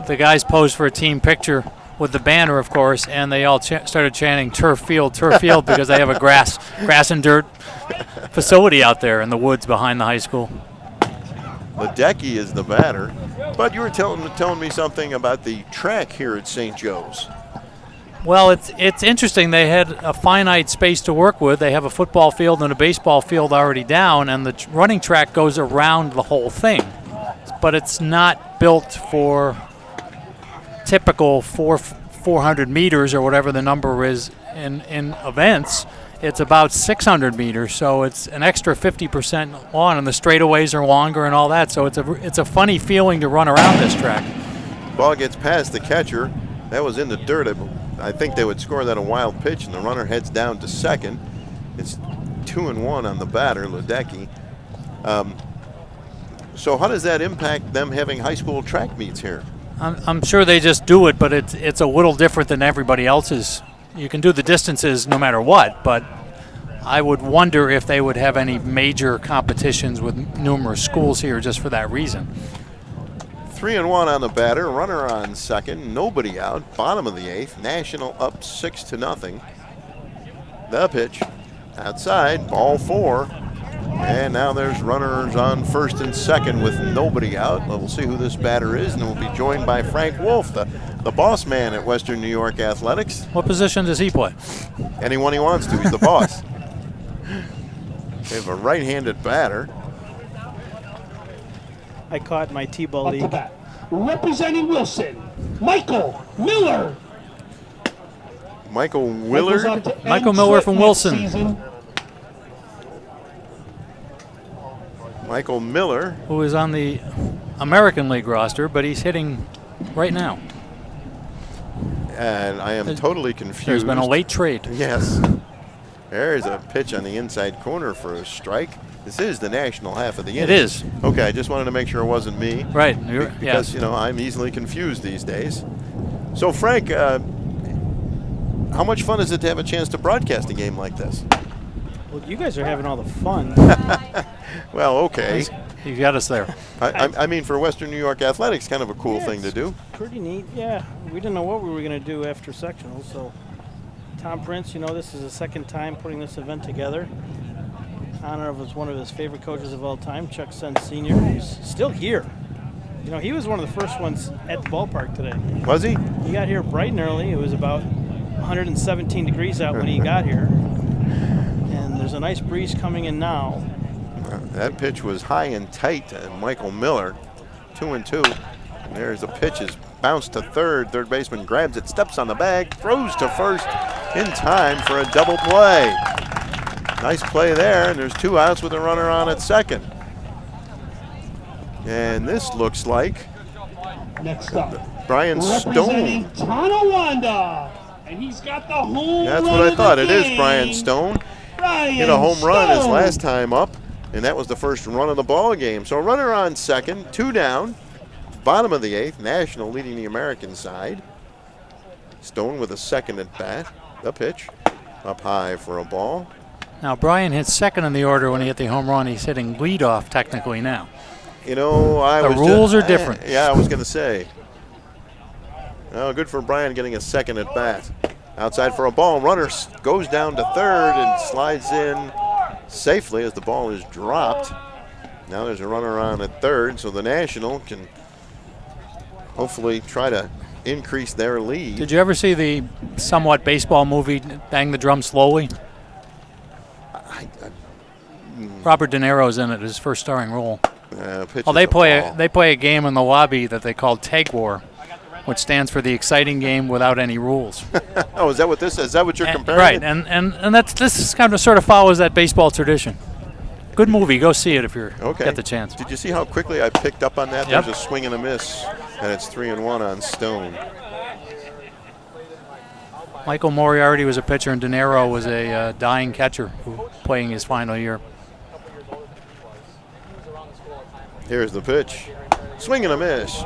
The guys posed for a team picture with the banner, of course, and they all started chanting turf field, because they have a grass and dirt facility out there in the woods behind the high school. Ledecky is the batter, but you were telling me something about the track here at St. Joe's. Well, it's interesting. They had a finite space to work with. They have a football field and a baseball field already down, and the running track goes around the whole thing. But it's not built for typical 400 meters or whatever the number is in events. It's about 600 meters, so it's an extra 50% long, and the straightaways are longer and all that. So it's a funny feeling to run around this track. Ball gets past the catcher. That was in the dirt. I think they would score that a wild pitch, and the runner heads down to second. It's 2-1 on the batter, Ledecky. So how does that impact them having high school track meets here? I'm sure they just do it, but it's a little different than everybody else's. You can do the distances no matter what, but I would wonder if they would have any major competitions with numerous schools here just for that reason. 3-1 on the batter, runner on second, nobody out, bottom of the 8th, National up 6-0. The pitch, outside, ball 4. And now there's runners on first and second with nobody out. We'll see who this batter is, and we'll be joined by Frank Wolf, the boss man at Western New York Athletics. What position does he play? Anyone he wants to. He's the boss. They have a right-handed batter. I caught my T-ball league. Representing Wilson, Michael Miller. Michael Willard. Michael Miller from Wilson. Michael Miller, who is on the American League roster, but he's hitting right now. And I am totally confused. There's been a late trade. Yes. There's a pitch on the inside corner for a strike. This is the national half of the inning. It is. Okay, I just wanted to make sure it wasn't me. Right. Because, I'm easily confused these days. So, Frank, how much fun is it to have a chance to broadcast a game like this? Well, you guys are having all the fun. Well, okay. You got us there. I mean, for Western New York Athletics, kind of a cool thing to do. Pretty neat, yeah. We didn't know what we were going to do after sectionals, so Tom Prince, this is the second time putting this event together. In honor of one of his favorite coaches of all time, Chuck Senn Sr., who's still here. He was one of the first ones at the ballpark today. Was he? He got here bright and early. It was about 117 degrees out when he got here. There's a nice breeze coming in now. That pitch was high and tight, and Michael Miller, 2-2. And there's the pitch, is bounced to third. Third baseman grabs it, steps on the bag, throws to first in time for a double play. Nice play there, and there's 2 outs with a runner on at second. And this looks like next up, Brian representing Stone. Tonawanda, and he's got the home That's run what I of thought. the It is game. Brian Stone. Hit a home run his last time up, and that was the first run of the ball game. So runner on second, 2 down, bottom of the 8th, National leading the American side. Stone with a second at bat. The pitch up high for a ball. Now Brian hit second in the order when he hit the home run. He's hitting leadoff technically now. The rules are different. Yeah, I was going to say. Oh, good for Brian getting a second at bat. Outside for a ball. Runner goes down to third and slides in safely as the ball is dropped. Now there's a runner on at third, so the National can hopefully try to increase their lead. Did you ever see the somewhat baseball movie Bang the Drum Slowly? Robert De Niro's in it, his first starring role. Well, they play a game in the lobby that they call Tag War, which stands for the exciting game without any rules. Oh, is that what this is? Is that what you're comparing? Right, and this kind of sort of follows that baseball tradition. Good movie. Go see it if you get the chance. Did you see how quickly I picked up on that? Yep. There's a swing and a miss, and it's 3-1 on Stone. Michael Moriarty was a pitcher, and De Niro was a dying catcher playing his final year. Here's the pitch. Swing and a miss.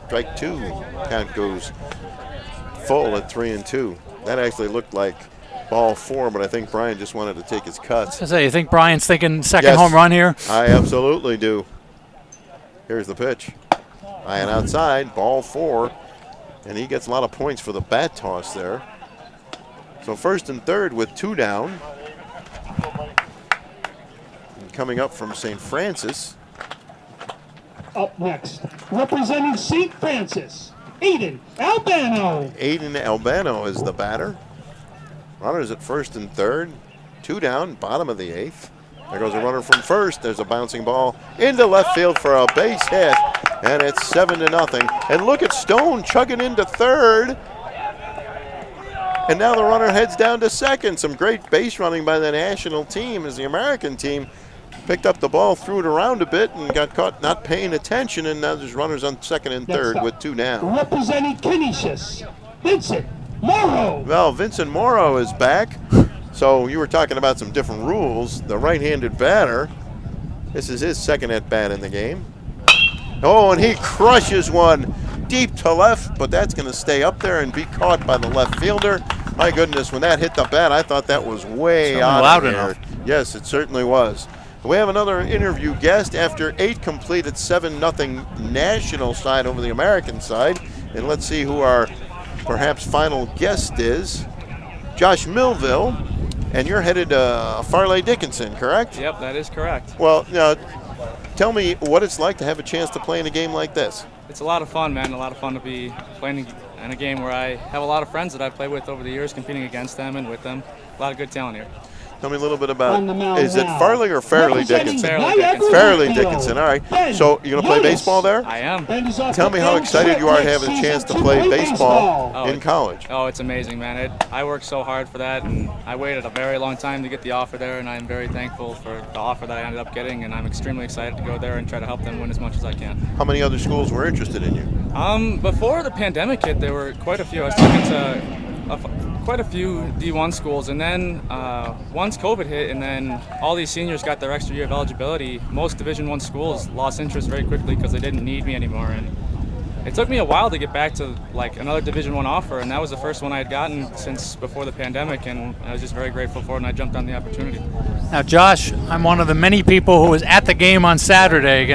Strike 2. Count goes full at 3-2. That actually looked like ball 4, but I think Brian just wanted to take his cuts. I say, you think Brian's thinking second home run here? I absolutely do. Here's the pitch. High and outside, ball 4. And he gets a lot of points for the bat toss there. So first and third with 2 down. And coming up from St. Francis. Up next, representing St. Francis, Aiden Albano. Aiden Albano is the batter. Runners at first and third. 2 down, bottom of the 8th. There goes a runner from first. There's a bouncing ball into left field for a base hit. And it's 7-0. And look at Stone chugging into third. And now the runner heads down to second. Some great base running by the national team as the American team picked up the ball, threw it around a bit, and got caught not paying attention. And now there's runners on second and third with 2 down. Representing Canisius, Vincent Morrow. Well, Vincent Morrow is back. So you were talking about some different rules. The right-handed batter, this is his second at-bat in the game. Oh, and he crushes one deep to left, but that's going to stay up there and be caught by the left fielder. My goodness, when that hit the bat, I thought that was way out of here. Yes, it certainly was. We have another interview guest after 8 complete at 7-0 national side over the American side. And let's see who our perhaps final guest is. Josh Millville, and you're headed to Farley Dickinson, correct? Yep, that is correct. Well, now, tell me what it's like to have a chance to play in a game like this. It's a lot of fun, man. A lot of fun to be playing in a game where I have a lot of friends that I've played with over the years, competing against them and with them. A lot of good talent here. Tell me a little bit about, is it Farley or Fairleigh Dickinson? Fairleigh Dickinson. Fairleigh Dickinson, all right. So you're going to play baseball there? I am. Tell me how excited you are to have a chance to play baseball in college. Oh, it's amazing, man. I worked so hard for that, and I waited a very long time to get the offer there, and I'm very thankful for the offer that I ended up getting, and I'm extremely excited to go there and try to help them win as much as I can. How many other schools were interested in you? Before the pandemic hit, there were quite a few. I was talking to quite a few D1 schools, and then once COVID hit and then all these seniors got their extra year of eligibility, most Division I schools lost interest very quickly because they didn't need me anymore. And it took me a while to get back to like another Division I offer, and that was the first one I had gotten since before the pandemic, and I was just very grateful for it, and I jumped on the opportunity. Now, Josh, I'm one of the many people who was at the game on Saturday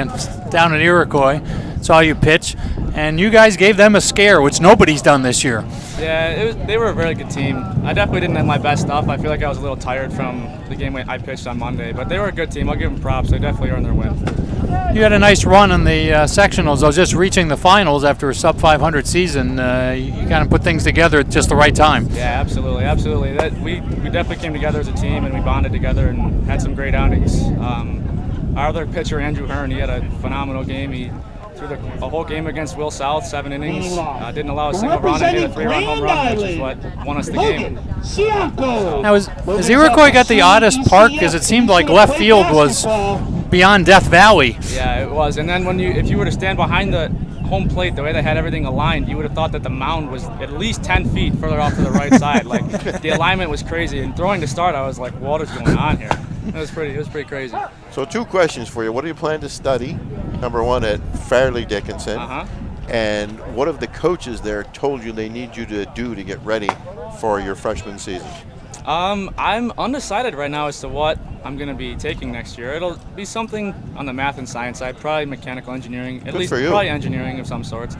down in Iroquois, saw you pitch, and you guys gave them a scare, which nobody's done this year. Yeah, they were a very good team. I definitely didn't have my best stuff. I feel like I was a little tired from the game I pitched on Monday, but they were a good team. I'll give them props. They definitely earned their win. You had a nice run in the sectionals, though, just reaching the finals after a sub-500 season. You kind of put things together at just the right time. Yeah, absolutely, absolutely. We definitely came together as a team, and we bonded together and had some great outings. Our other pitcher, Andrew Hearn, he had a phenomenal game. He threw a whole game against Will South, 7 innings. Didn't allow a single run and hit a 3-run home run, which is what won us the game. Now, has Iroquois got the oddest park? Because it seemed like left field was beyond Death Valley. Yeah, it was. And then if you were to stand behind the home plate, the way they had everything aligned, you would have thought that the mound was at least 10 feet further off to the right side. Like, the alignment was crazy. And throwing to start, I was like, what is going on here? It was pretty crazy. So 2 questions for you. What do you plan to study? Number 1 at Fairleigh Dickinson. And what have the coaches there told you they need you to do to get ready for your freshman season? I'm undecided right now as to what I'm going to be taking next year. It'll be something on the math and science side, probably mechanical engineering, at least probably engineering of some sorts.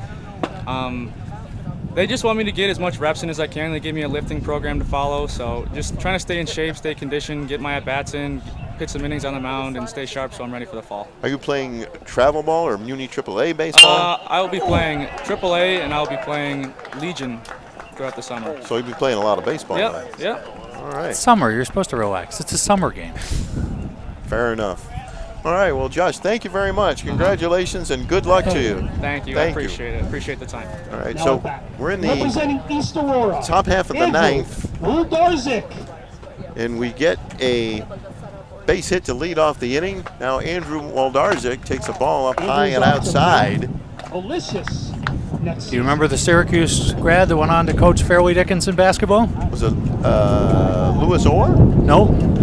They just want me to get as much reps in as I can. They give me a lifting program to follow, so just trying to stay in shape, stay conditioned, get my at-bats in, pitch some innings on the mound, and stay sharp so I'm ready for the fall. Are you playing travel ball or Muni AAA baseball? I will be playing AAA, and I'll be playing Legion throughout the summer. So you'll be playing a lot of baseball. Yep, yep. All right. It's summer. You're supposed to relax. It's a summer game. Fair enough. All right, well, Josh, thank you very much. Congratulations and good luck to you. Thank you. I appreciate it. Appreciate the time. All right, so we're in the Representing East Aurora, top half of the ninth, Darzik. and we get a base hit to lead off the inning. Now Andrew Waldarzik takes a ball up high and outside. Malicious. Do you remember the Syracuse grad that went on to coach Fairleigh Dickinson basketball? Was it Lewis Orr? No.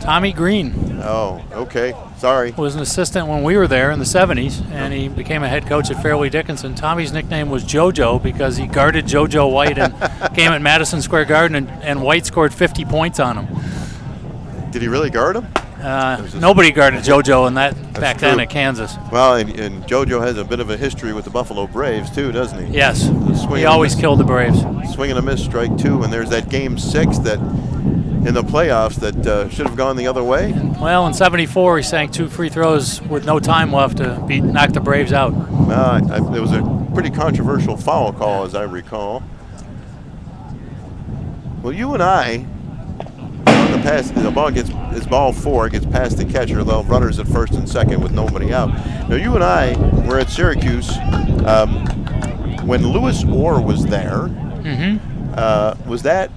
Tommy Green. Oh, okay. Sorry. Was an assistant when we were there in the 70s, and he became a head coach at Fairleigh Dickinson. Tommy's nickname was JoJo because he guarded JoJo White in a game at Madison Square Garden, and White scored 50 points on him. Did he really guard him? Nobody guarded JoJo in that back then true. at Kansas. Well, and JoJo has a bit of a history with the Buffalo Braves too, doesn't he? Yes. He always killed the Braves. Swing and a miss, strike two, and there's that game 6 that in the playoffs that should have gone the other way. Well, in '74, he sank 2 free throws with no time left to knock the Braves out. It was a pretty controversial foul call, as I recall. Well, you and I, the pass, the ball gets, it's ball 4, gets past the catcher, though runners at first and second with nobody out. Now, you and I were at Syracuse when Lewis Orr was there. Was that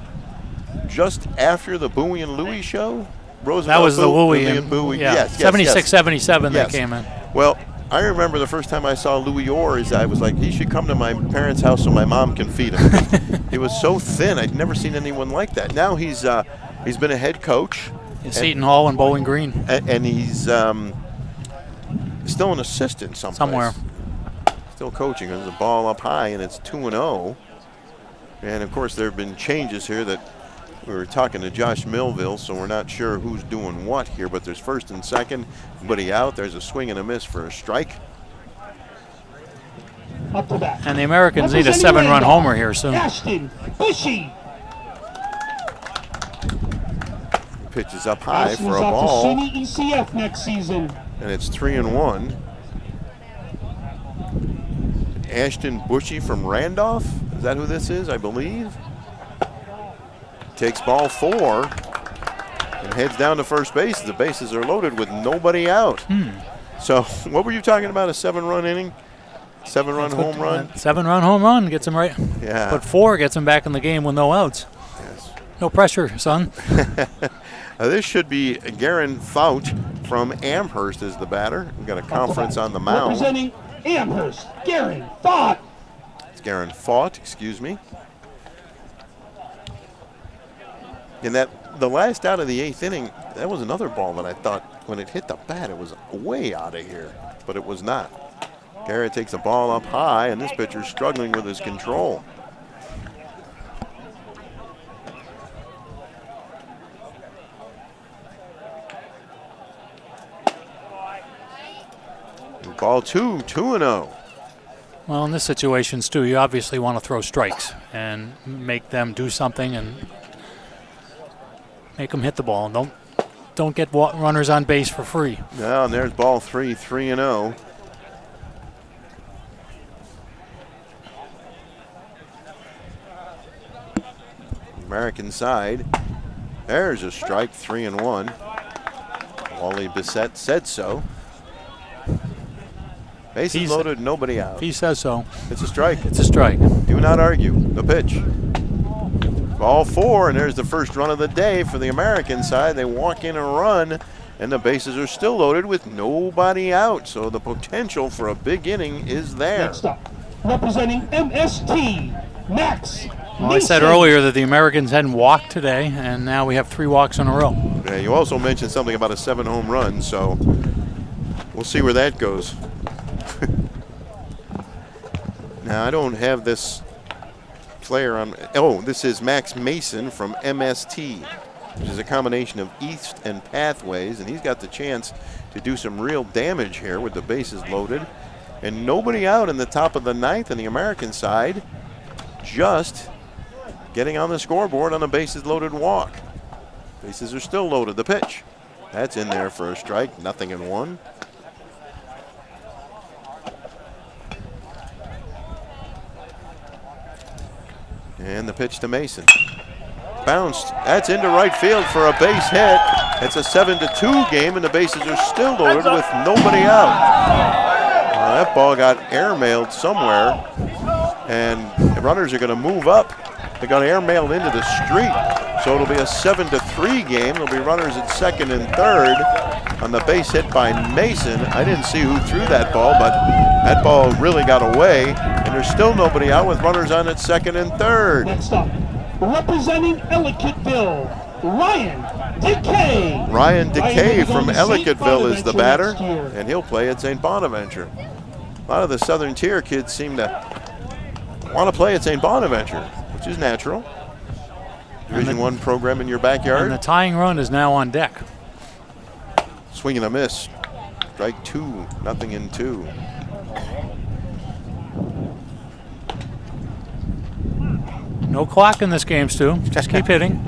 just after the Bowie and Louie show? Roosevelt, That was the Bowie Louie and Bowie. Yeah, Yes, 76, 77 yes. they came in. Well, I remember the first time I saw Louis Orr, I was like, he should come to my parents' house so my mom can feed him. He was so thin. I'd never seen anyone like that. Now he's been a head coach. In Seton Hall and Bowling Green. And he's still an assistant somewhere. Still coaching. There's a ball up high, and it's 2-0. And, of course, there have been changes here that we were talking to Josh Millville, so we're not sure who's doing what here, but there's first and second, nobody out. There's a swing and a miss for a strike. Up to bat. And the Americans need a 7-run homer here soon. Ashton Bushy. Pitch is up high Ashton's for a off ball, to SUNY ECF next season. and it's 3-1. Ashton Bushy from Randolph. Is that who this is? I believe. Takes ball 4 and heads down to first base. The bases are loaded with nobody out. So, what were you talking about? A 7-run inning? 7-run home run? 7-run home run gets him right. Yeah. But 4 gets him back in the game with no outs. Yes. No pressure, son. This should be Garen Faut from Amherst is the batter. We've got a conference on the mound. Representing Amherst, Garen Fott. It's Garen Faut, excuse me. And the last out of the 8th inning, that was another ball that I thought when it hit the bat, it was way out of here, but it was not. Garrett takes a ball up high, and this pitcher's struggling with his control. Ball 2, 2-0. Well, in this situation, Stu, you obviously want to throw strikes and make them do something and make them hit the ball. Don't get runners on base for free. Now, and there's ball 3, 3-0. American side. There's a strike, 3-1. Wally Bissett said so. Bases loaded, nobody out. He says so. It's a strike. It's a strike. Do not argue. The pitch. Ball 4, and there's the first run of the day for the American side. They walk in a run, and the bases are still loaded with nobody out. So the potential for a big inning is there. Next up, representing MST, Max. Well, I said earlier that the Americans hadn't walked today, and now we have 3 walks in a row. Yeah, you also mentioned something about a 7 home run, so we'll see where that goes. Now, I don't have this player on. Oh, this is Max Mason from MST, which is a combination of East and Pathways, and he's got the chance to do some real damage here with the bases loaded. and nobody out in the top of the ninth on the American side, just getting on the scoreboard on a bases loaded walk. Bases are still loaded. The pitch. That's in there for a strike, 0-1. And the pitch to Mason. Bounced. That's into right field for a base hit. It's a 7-2 game, and the bases are still loaded with nobody out. That ball got airmailed somewhere, and the runners are going to move up. They're going to airmail into the street, so it'll be a 7-3 game. There'll be runners at second and third on the base hit by Mason. I didn't see who threw that ball, but that ball really got away, and there's still nobody out with runners on at second and third. Next up, representing Ellicottville, Ryan DeKay. Ryan DeKay from Ellicottville is the batter, and he'll play at St. Bonaventure. A lot of the Southern Tier kids seem to want to play at St. Bonaventure, which is natural. Division I program in your backyard. And the tying run is now on deck. Swing and a miss. Strike 2, 0-2. No clock in this game, Stu. Just keep hitting.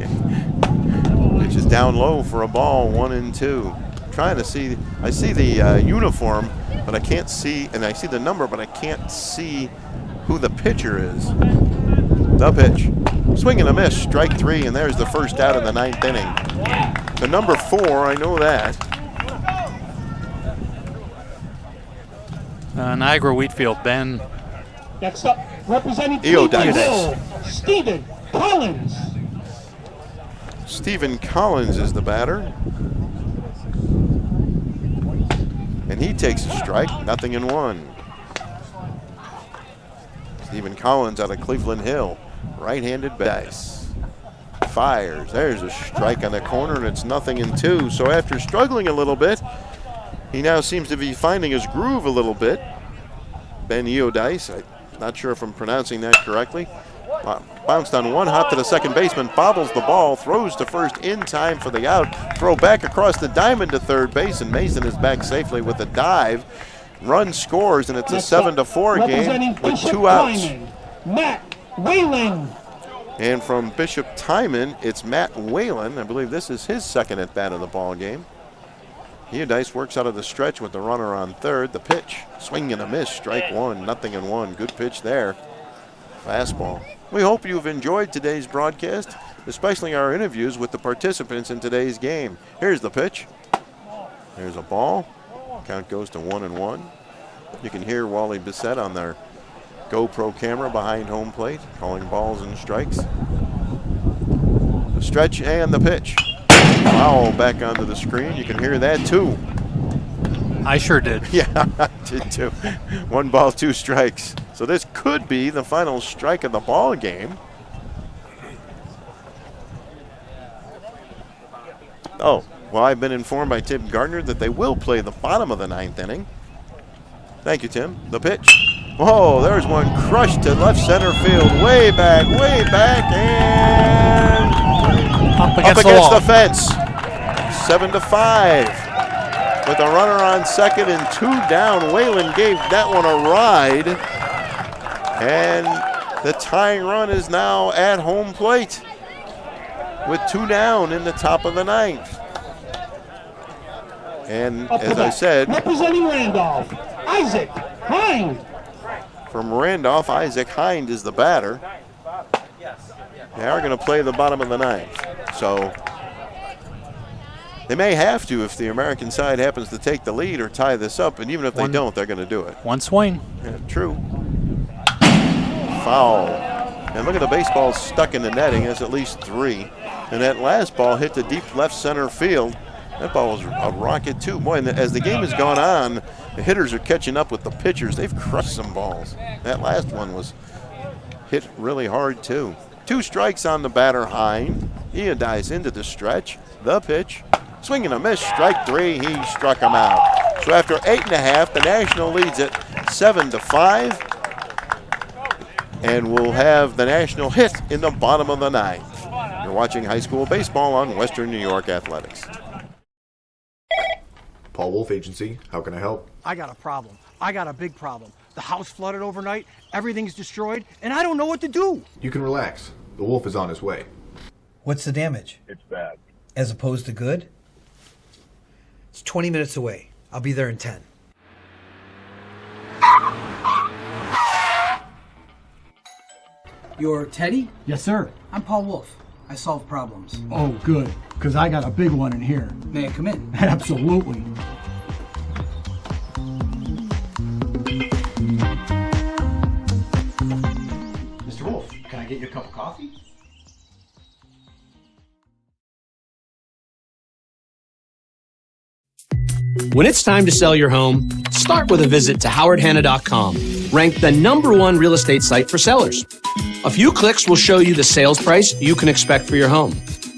Pitch is down low for a ball, 1-2. Trying to see, I see the uniform, but I can't see, and I see the number, but I can't see who the pitcher is. The pitch. Swing and a miss, strike 3, and there's the first out of the 9th inning. The number 4, I know that. Niagara Wheatfield, Ben. Next up, representing Iona. Stephen Collins. Stephen Collins is the batter. And he takes a strike, 0-1. Stephen Collins out of Cleveland Hill. Right-handed dice. Fires. There's a strike on the corner, and it's 0-2. So after struggling a little bit, he now seems to be finding his groove a little bit. Ben Iodice, I'm not sure if I'm pronouncing that correctly. Bounced on one hop to the second baseman, bobbles the ball, throws to first in time for the out. Throw back across the diamond to third base, and Mason is back safely with a dive. Run scores, and it's a 7-4 game with 2 outs. Matt Whalen. And from Bishop Timon, it's Matt Whalen. I believe this is his second at bat of the ball game. Iodice works out of the stretch with the runner on third. The pitch, swing and a miss, strike 1, 0-1. Good pitch there. Fastball. We hope you've enjoyed today's broadcast, especially our interviews with the participants in today's game. Here's the pitch. There's a ball. Count goes to 1-1. You can hear Wally Bissett on their GoPro camera behind home plate, calling balls and strikes. The stretch and the pitch. Foul back onto the screen. You can hear that too. I sure did. Yeah, I did too. 1 ball, 2 strikes. So this could be the final strike of the ball game. Oh, well, I've been informed by Tim Gardner that they will play the bottom of the 9th inning. Thank you, Tim. The pitch. Whoa, there's one crushed to left center field. Way back, and up against the fence. 7-5. With a runner on second and 2 down, Whalen gave that one a ride. And the tying run is now at home plate with 2 down in the top of the 9th. And as I said, representing Randolph, Isaac Hind. From Randolph, Isaac Hind is the batter. They are going to play the bottom of the 9th. So they may have to if the American side happens to take the lead or tie this up. And even if they don't, they're going to do it. One swing. Yeah, true. Foul. And look at the baseball stuck in the netting. That's at least 3. And that last ball hit the deep left center field. That ball was a rocket too. Boy, and as the game has gone on, the hitters are catching up with the pitchers. They've crushed some balls. That last one was hit really hard too. 2 strikes on the batter, Hind. Iodice into the stretch. The pitch. Swing and a miss. Strike 3. He struck him out. So after 8.5, the National leads it 7-5. And we'll have the National hit in the bottom of the 9th. You're watching high school baseball on Western New York Athletics. Paul Wolf Agency, how can I help? I got a problem. I got a big problem. The house flooded overnight, everything's destroyed, and I don't know what to do. You can relax. The wolf is on his way. What's the damage? It's bad. As opposed to good? It's 20 minutes away. I'll be there in 10. You're Teddy? Yes, sir. I'm Paul Wolf. I solve problems. Oh, good, because I got a big one in here. May I come in? Absolutely. Mr. Wolf, can I get you a cup of coffee? When it's time to sell your home, start with a visit to howardhanna.com, ranked the #1 real estate site for sellers. A few clicks will show you the sales price you can expect for your home.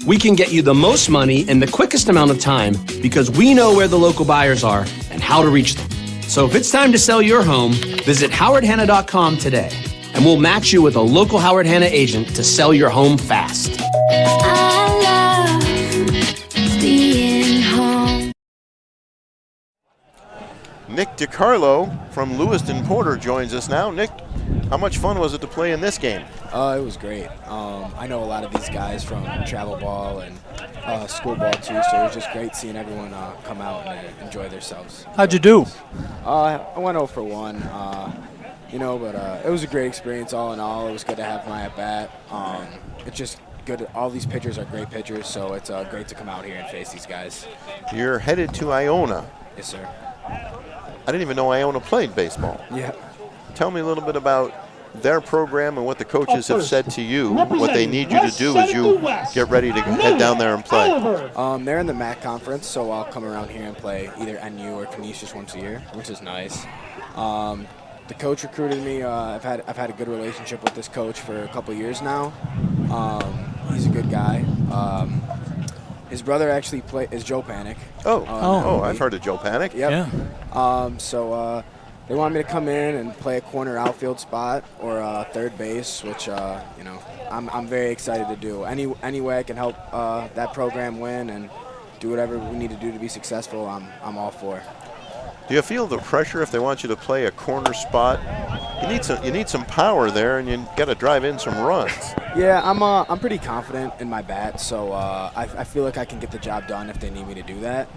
We can get you the most money in the quickest amount of time because we know where the local buyers are and how to reach them. So if it's time to sell your home, visit howardhanna.com today, and we'll match you with a local Howard Hanna agent to sell your home fast. I love being home. Nick DiCarlo from Lewiston Porter joins us now. Nick, how much fun was it to play in this game? It was great. I know a lot of these guys from travel ball and school ball too, so it was just great seeing everyone come out and enjoy themselves. How'd you do? I went 0 for 1, but it was a great experience all in all. It was good to have my at-bat. It's just good. All these pitchers are great pitchers, so it's great to come out here and face these guys. You're headed to Iona. Yes, sir. I didn't even know Iona played baseball. Yeah. Tell me a little bit about their program and what the coaches have said to you, what they need you to do as you get ready to head down there and play. They're in the MAC conference, so I'll come around here and play either NU or Canisius once a year, which is nice. The coach recruited me. I've had a good relationship with this coach for a couple years now. He's a good guy. His brother actually is Joe Panic. I've heard of Joe Panic. Yep. Yeah. So they want me to come in and play a corner outfield spot or third base, which I'm very excited to do. Any way I can help that program win and do whatever we need to do to be successful, I'm all for. Do you feel the pressure if they want you to play a corner spot? You need some power there, and you got to drive in some runs. Yeah, I'm pretty confident in my bat, so I feel like I can get the job done if they need me to do that.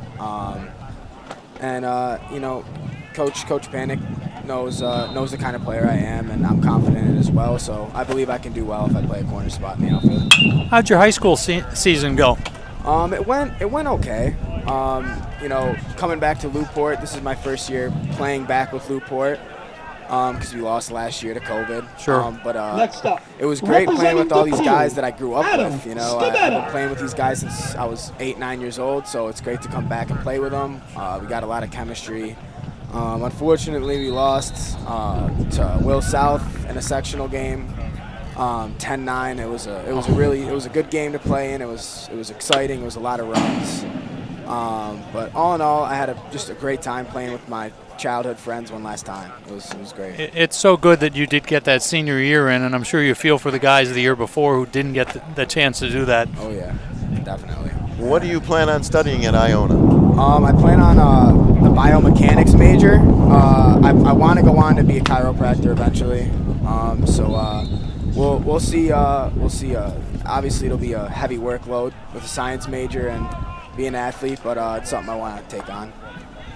Coach Panic knows the kind of player I am, and I'm confident in it as well. So I believe I can do well if I play a corner spot in the outfield. How'd your high school season go? It went okay. Coming back to Newport, this is my first year playing back with Newport because we lost last year to COVID. Sure. Next up, it was great playing with all these guys that I grew up with. I've been playing with these guys since I was 8, 9 years old, so it's great to come back and play with them. We got a lot of chemistry. Unfortunately, we lost to Will South in a sectional game, 10-9. It was a good game to play in. It was exciting. It was a lot of runs. But all in all, I had just a great time playing with my childhood friends one last time. It was great. It's so good that you did get that senior year in, and I'm sure you feel for the guys of the year before who didn't get the chance to do that. Oh yeah, definitely. What do you plan on studying at Iona? I plan on the biomechanics major. I want to go on to be a chiropractor eventually. We'll see. Obviously, it'll be a heavy workload with a science major and be an athlete, but it's something I want to take on.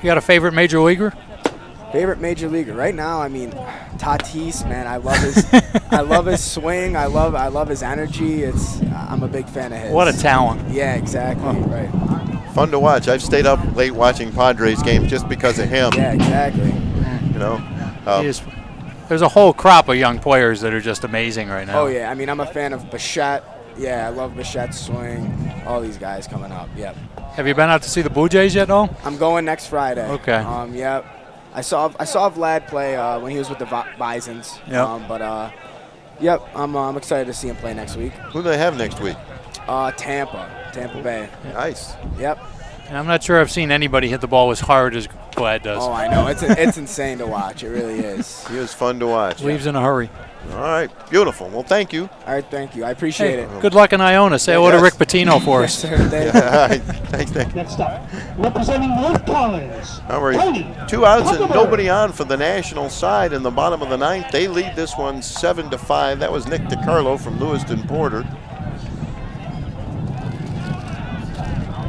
You got a favorite major leaguer? Favorite major leaguer right now? I mean, Tatis, man. I love his swing. I love his energy. I'm a big fan of his. What a talent! Yeah, exactly. Right. Fun to watch. I've stayed up late watching Padres games just because of him. Yeah, exactly. There's a whole crop of young players that are just amazing right now. Oh yeah, I mean, I'm a fan of Bichette. Yeah, I love Bichette's swing. All these guys coming up. Yep. Have you been out to see the Blue Jays yet, though? I'm going next Friday. Okay. Yep. I saw Vlad play when he was with the Bisons. Yep. Yep. I'm excited to see him play next week. Who do they have next week? Tampa Bay. Nice. Yep. And I'm not sure I've seen anybody hit the ball as hard as Glad does. Oh, I know. It's insane to watch. It really is. He was fun to watch. Leaves in a hurry. All right, beautiful. Well, thank you. All right, thank you. I appreciate it. Good luck in Iona. Say hello to Rick Pitino for us. Yes, sir. Thank you. Thanks. Next up, representing North Collins. All right, 2 outs and nobody on for the national side in the bottom of the 9th. They lead this one 7-5. That was Nick DiCarlo from Lewiston Porter.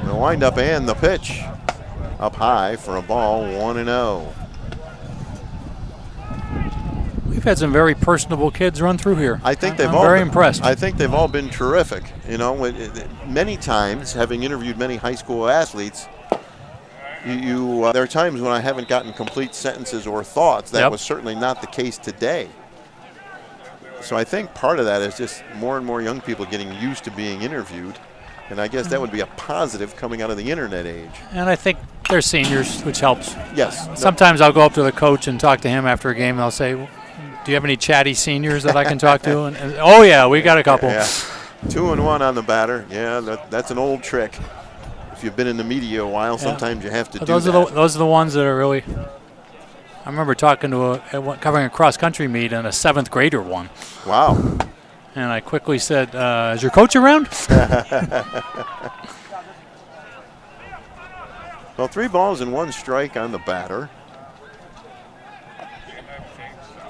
The windup and the pitch up high for a ball, 1-0. We've had some very personable kids run through here. I think they've I'm all very been, impressed. I think they've all been terrific. You know, many times, having interviewed many high school athletes, there are times when I haven't gotten complete sentences or thoughts. That was certainly not the case today. So I think part of that is just more and more young people getting used to being interviewed. And I guess that would be a positive coming out of the internet age. And I think they're seniors, which helps. Yes. Sometimes I'll go up to the coach and talk to him after a game, and I'll say, do you have any chatty seniors that I can talk to? And oh, yeah, we got a couple. Yeah. 2-1 on the batter. Yeah, that's an old trick. If you've been in the media a while, sometimes you have to do those that. Those are the ones that are really. I remember talking to covering a cross-country meet, and a 7th grader won. Wow. And I quickly said, is your coach around? Well, 3 balls and 1 strike on the batter.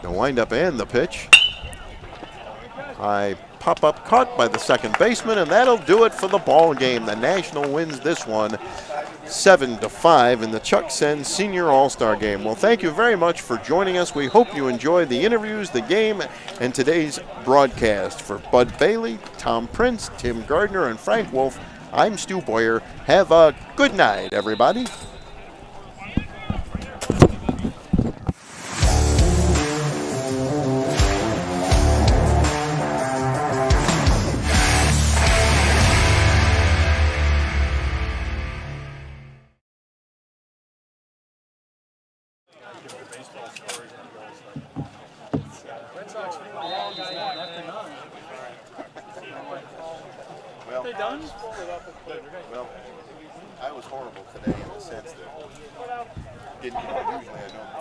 The windup and the pitch. High pop-up caught by the second baseman, and that'll do it for the ball game. The National wins this one 7-5 in the Chuck Senn Senior All-Star Game. Well, thank you very much for joining us. We hope you enjoyed the interviews, the game, and today's broadcast. For Bud Bailey, Tom Prince, Tim Gardner, and Frank Wolf, I'm Stu Boyer. Have a good night, everybody. Well, I was horrible today in the sense that usually I don't